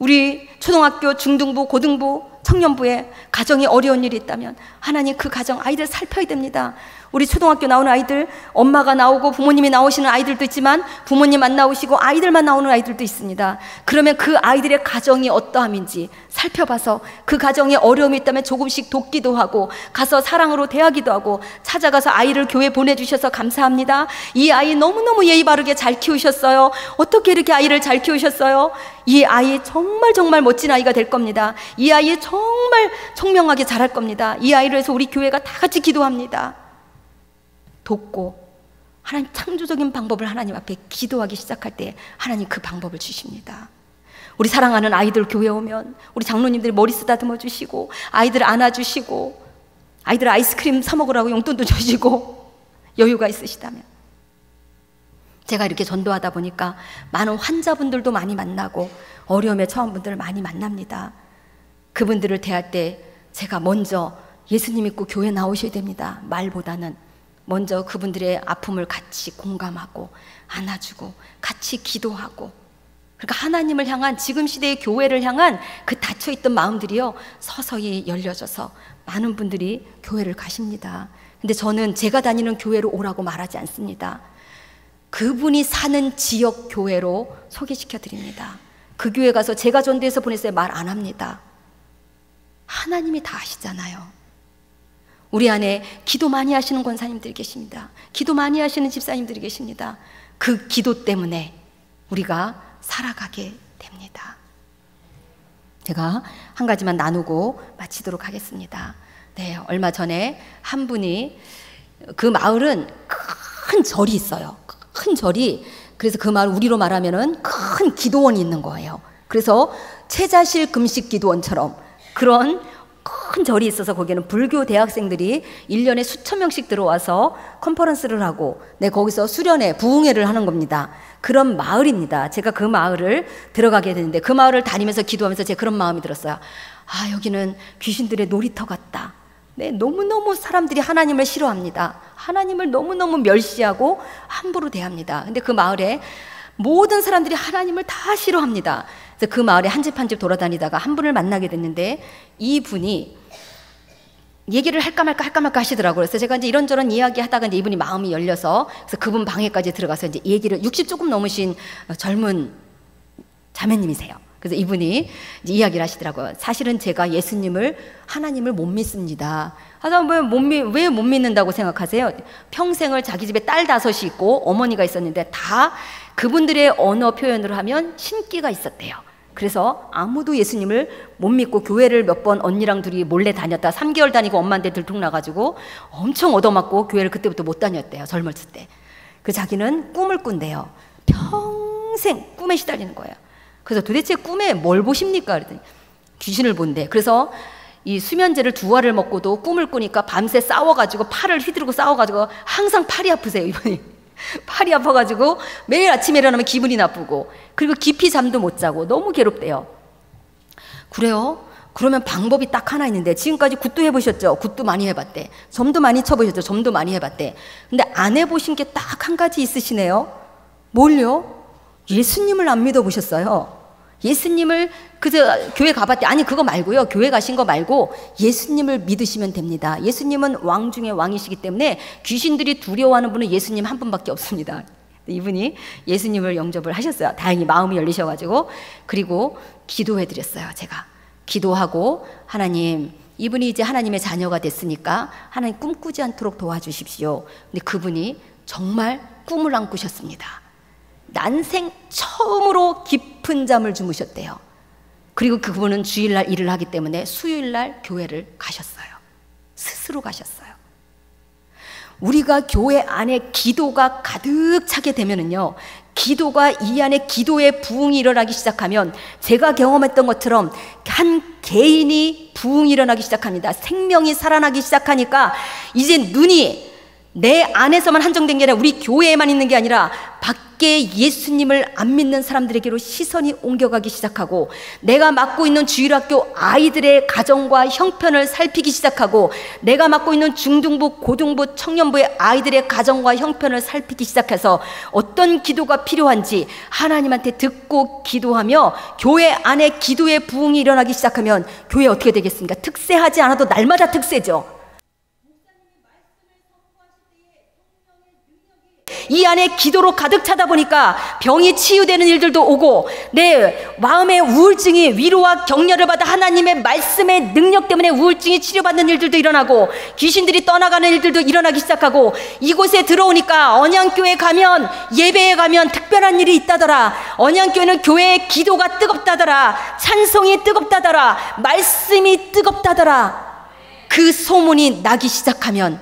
우리 초등학교, 중등부, 고등부, 청년부에 가정에 어려운 일이 있다면 하나님 그 가정 아이들 살펴야 됩니다. 우리 초등학교 나오는 아이들, 엄마가 나오고 부모님이 나오시는 아이들도 있지만 부모님 안 나오시고 아이들만 나오는 아이들도 있습니다. 그러면 그 아이들의 가정이 어떠함인지 살펴봐서 그 가정에 어려움이 있다면 조금씩 돕기도 하고, 가서 사랑으로 대하기도 하고, 찾아가서 아이를 교회 보내주셔서 감사합니다. 이 아이 너무너무 예의 바르게 잘 키우셨어요. 어떻게 이렇게 아이를 잘 키우셨어요? 이 아이 정말 정말 멋진 아이가 될 겁니다. 이 아이 정말 청명하게 자랄 겁니다. 이 아이를 위해서 우리 교회가 다 같이 기도합니다. 돕고 하나님 창조적인 방법을 하나님 앞에 기도하기 시작할 때 하나님 그 방법을 주십니다. 우리 사랑하는 아이들 교회 오면 우리 장로님들이 머리 쓰다듬어 주시고, 아이들 안아주시고, 아이들 아이스크림 사 먹으라고 용돈도 주시고, 여유가 있으시다면. 제가 이렇게 전도하다 보니까 많은 환자분들도 많이 만나고 어려움에 처한 분들을 많이 만납니다. 그분들을 대할 때 제가 먼저 예수님 믿고 교회 나오셔야 됩니다. 말보다는 먼저 그분들의 아픔을 같이 공감하고 안아주고 같이 기도하고, 그러니까 하나님을 향한, 지금 시대의 교회를 향한 그 닫혀있던 마음들이요 서서히 열려져서 많은 분들이 교회를 가십니다. 근데 저는 제가 다니는 교회로 오라고 말하지 않습니다. 그분이 사는 지역 교회로 소개시켜 드립니다. 그 교회 가서 제가 전도해서 보냈어요 말 안 합니다. 하나님이 다 아시잖아요. 우리 안에 기도 많이 하시는 권사님들이 계십니다. 기도 많이 하시는 집사님들이 계십니다. 그 기도 때문에 우리가 살아가게 됩니다. 제가 한 가지만 나누고 마치도록 하겠습니다. 네, 얼마 전에 한 분이, 그 마을은 큰 절이 있어요. 큰 절이, 그래서 그 마을 우리로 말하면은 큰 기도원이 있는 거예요. 그래서 채자실 금식 기도원처럼 그런 큰 절이 있어서 거기에는 불교 대학생들이 1년에 수천 명씩 들어와서 컨퍼런스를 하고, 네, 거기서 수련회, 부흥회를 하는 겁니다. 그런 마을입니다. 제가 그 마을을 들어가게 되는데 그 마을을 다니면서 기도하면서 제가 그런 마음이 들었어요. 아, 여기는 귀신들의 놀이터 같다. 네, 너무너무 사람들이 하나님을 싫어합니다. 하나님을 너무너무 멸시하고 함부로 대합니다. 근데 그 마을에 모든 사람들이 하나님을 다 싫어합니다. 그래서 그 마을에 한 집 한 집 돌아다니다가 한 분을 만나게 됐는데, 이 분이 얘기를 할까 말까 하시더라고요. 그래서 제가 이제 이런저런 이야기 하다가 이제 이분이 마음이 열려서, 그래서 그분 방에까지 들어가서 이제 얘기를, 60 조금 넘으신 젊은 자매님이세요. 그래서 이분이 이제 이야기를 하시더라고요. 사실은 제가 예수님을, 하나님을 못 믿습니다. 왜 못 믿는다고 생각하세요? 평생을 자기 집에 딸 5이 있고 어머니가 있었는데 다 그분들의 언어 표현으로 하면 신기가 있었대요. 그래서 아무도 예수님을 못 믿고 교회를 몇 번 언니랑 둘이 몰래 다녔다 3개월 다니고 엄마한테 들통나가지고 엄청 얻어맞고 교회를 그때부터 못 다녔대요. 젊었을 때. 그 자기는 꿈을 꾼대요. 평생 꿈에 시달리는 거예요. 그래서 도대체 꿈에 뭘 보십니까? 그랬더니 귀신을 본대. 그래서 이 수면제를 2알을 먹고도 꿈을 꾸니까 밤새 싸워가지고 팔을 휘두르고 싸워가지고 항상 팔이 아프세요. 이분이 팔이 아파가지고 매일 아침에 일어나면 기분이 나쁘고, 그리고 깊이 잠도 못 자고 너무 괴롭대요. 그래요? 그러면 방법이 딱 하나 있는데, 지금까지 굿도 해보셨죠? 굿도 많이 해봤대. 점도 많이 쳐보셨죠? 점도 많이 해봤대. 근데 안 해보신 게 딱 한 가지 있으시네요. 뭘요? 예수님을 안 믿어보셨어요. 예수님을 그저 교회 가봤대. 아니 그거 말고요. 교회 가신 거 말고 예수님을 믿으시면 됩니다. 예수님은 왕 중에 왕이시기 때문에 귀신들이 두려워하는 분은 예수님 한 분밖에 없습니다. 이분이 예수님을 영접을 하셨어요. 다행히 마음이 열리셔가지고. 그리고 기도해드렸어요. 제가 기도하고, 하나님, 이분이 이제 하나님의 자녀가 됐으니까 하나님 꿈꾸지 않도록 도와주십시오. 근데 그분이 정말 꿈을 안 꾸셨습니다. 난생 처음으로 깊은 잠을 주무셨대요. 그리고 그분은 주일날 일을 하기 때문에 수요일날 교회를 가셨어요. 스스로 가셨어요. 우리가 교회 안에 기도가 가득 차게 되면은요, 기도가 이 안에 기도의 부흥이 일어나기 시작하면, 제가 경험했던 것처럼 한 개인이 부흥이 일어나기 시작합니다. 생명이 살아나기 시작하니까 이제 눈이 내 안에서만 한정된 게 아니라 우리 교회에만 있는 게 아니라 밖에 예수님을 안 믿는 사람들에게로 시선이 옮겨가기 시작하고, 내가 맡고 있는 주일학교 아이들의 가정과 형편을 살피기 시작하고, 내가 맡고 있는 중등부, 고등부, 청년부의 아이들의 가정과 형편을 살피기 시작해서 어떤 기도가 필요한지 하나님한테 듣고 기도하며, 교회 안에 기도의 부흥이 일어나기 시작하면 교회 어떻게 되겠습니까? 특세하지 않아도 날마다 특세죠. 이 안에 기도로 가득 차다 보니까 병이 치유되는 일들도 오고, 내 마음의 우울증이 위로와 격려를 받아 하나님의 말씀의 능력 때문에 우울증이 치료받는 일들도 일어나고, 귀신들이 떠나가는 일들도 일어나기 시작하고, 이곳에 들어오니까 언양교회 가면, 예배에 가면 특별한 일이 있다더라, 언양교회는 교회의 기도가 뜨겁다더라, 찬송이 뜨겁다더라, 말씀이 뜨겁다더라, 그 소문이 나기 시작하면,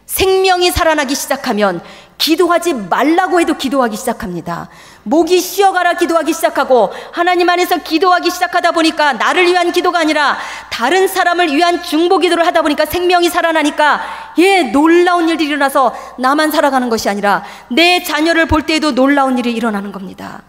생명이 살아나기 시작하면 기도하지 말라고 해도 기도하기 시작합니다. 목이 쉬어가라 기도하기 시작하고, 하나님 안에서 기도하기 시작하다 보니까 나를 위한 기도가 아니라 다른 사람을 위한 중보 기도를 하다 보니까 생명이 살아나니까 놀라운 일들이 일어나서 나만 살아가는 것이 아니라 내 자녀를 볼 때에도 놀라운 일이 일어나는 겁니다.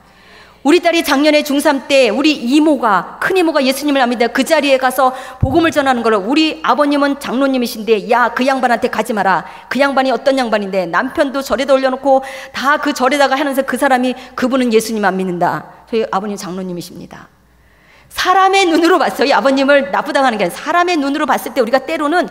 우리 딸이 작년에 중3 때 우리 이모가, 큰 이모가 예수님을 안 믿다 그 자리에 가서 복음을 전하는 걸, 우리 아버님은 장로님이신데 야 그 양반한테 가지 마라, 그 양반이 어떤 양반인데 남편도 절에다 올려놓고 다 그 절에다가 하면서 그 사람이, 그분은 예수님 안 믿는다. 저희 아버님 장로님이십니다. 사람의 눈으로 봤어요. 아버님을 나쁘다고 하는 게 아니라 사람의 눈으로 봤을 때 우리가 때로는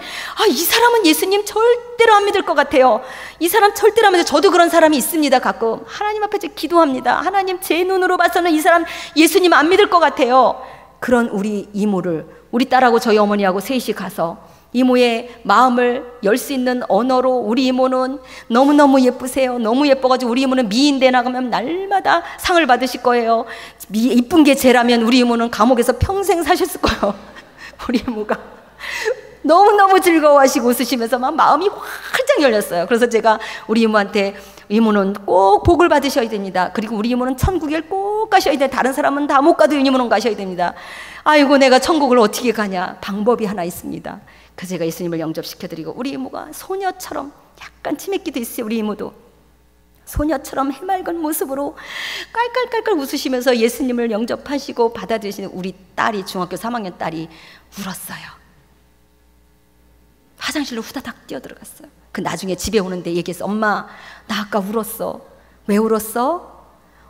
이 사람은 예수님 절대로 안 믿을 것 같아요. 이 사람 절대로 안 믿을. 저도 그런 사람이 있습니다. 가끔 하나님 앞에 기도합니다. 하나님, 제 눈으로 봐서는 이 사람 예수님 안 믿을 것 같아요. 그런 우리 이모를, 우리 딸하고 저희 어머니하고 셋이 가서 이모의 마음을 열 수 있는 언어로, 우리 이모는 너무너무 예쁘세요. 너무 예뻐가지고 우리 이모는 미인대 나가면 날마다 상을 받으실 거예요. 이쁜 게 죄라면 우리 이모는 감옥에서 평생 사셨을 거예요. 우리 이모가 너무너무 즐거워하시고 웃으시면서 막 마음이 활짝 열렸어요. 그래서 제가 우리 이모한테, 이모는 꼭 복을 받으셔야 됩니다. 그리고 우리 이모는 천국에 꼭 가셔야 돼. 다른 사람은 다 못 가도 이모는 가셔야 됩니다. 아이고, 내가 천국을 어떻게 가냐. 방법이 하나 있습니다. 그래서 제가 예수님을 영접시켜드리고, 우리 이모가 소녀처럼, 약간 치맥기도 있어요. 우리 이모도 소녀처럼 해맑은 모습으로 깔깔깔깔 웃으시면서 예수님을 영접하시고 받아들이시는 우리 딸이, 중학교 3학년 딸이 울었어요. 화장실로 후다닥 뛰어들어갔어요. 그 나중에 집에 오는데 얘기했어. 엄마, 나 아까 울었어. 왜 울었어?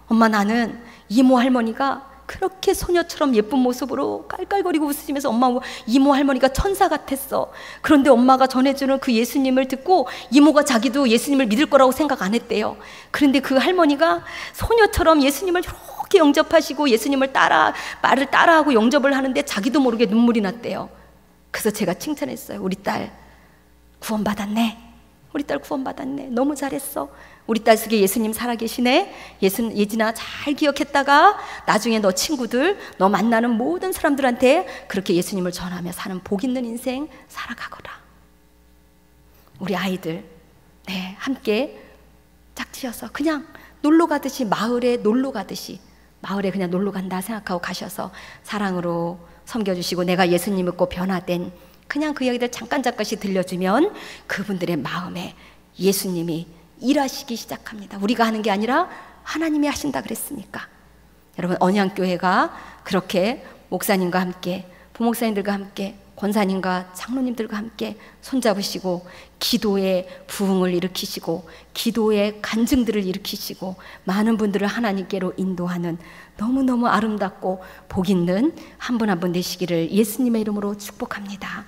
엄마, 나는 이모 할머니가 그렇게 소녀처럼 예쁜 모습으로 깔깔거리고 웃으시면서 엄마, 이모 할머니가 천사 같았어. 그런데 엄마가 전해주는 그 예수님을 듣고 이모가 자기도 예수님을 믿을 거라고 생각 안 했대요. 그런데 그 할머니가 소녀처럼 예수님을 이렇게 그렇게 영접하시고 예수님을 말을 따라하고 영접을 하는데 자기도 모르게 눈물이 났대요. 그래서 제가 칭찬했어요. 우리 딸 구원받았네. 우리 딸 구원받았네. 너무 잘했어. 우리 딸 속에 예수님 살아계시네. 예진아 잘 기억했다가 나중에 너 친구들, 너 만나는 모든 사람들한테 그렇게 예수님을 전하며 사는 복 있는 인생 살아가거라. 우리 아이들 함께 짝지어서 그냥 놀러 가듯이, 마을에 놀러 가듯이, 마을에 그냥 놀러 간다 생각하고 가셔서 사랑으로 섬겨주시고, 내가 예수님 믿고 변화된 그냥 그 이야기들 잠깐씩 들려주면 그분들의 마음에 예수님이 일하시기 시작합니다. 우리가 하는 게 아니라 하나님이 하신다 그랬으니까. 여러분, 언양교회가 그렇게 목사님과 함께, 부목사님들과 함께, 권사님과 장로님들과 함께 손잡으시고 기도의 부흥을 일으키시고 기도의 간증들을 일으키시고 많은 분들을 하나님께로 인도하는 너무너무 아름답고 복 있는 한 분 한 분 되시기를 예수님의 이름으로 축복합니다.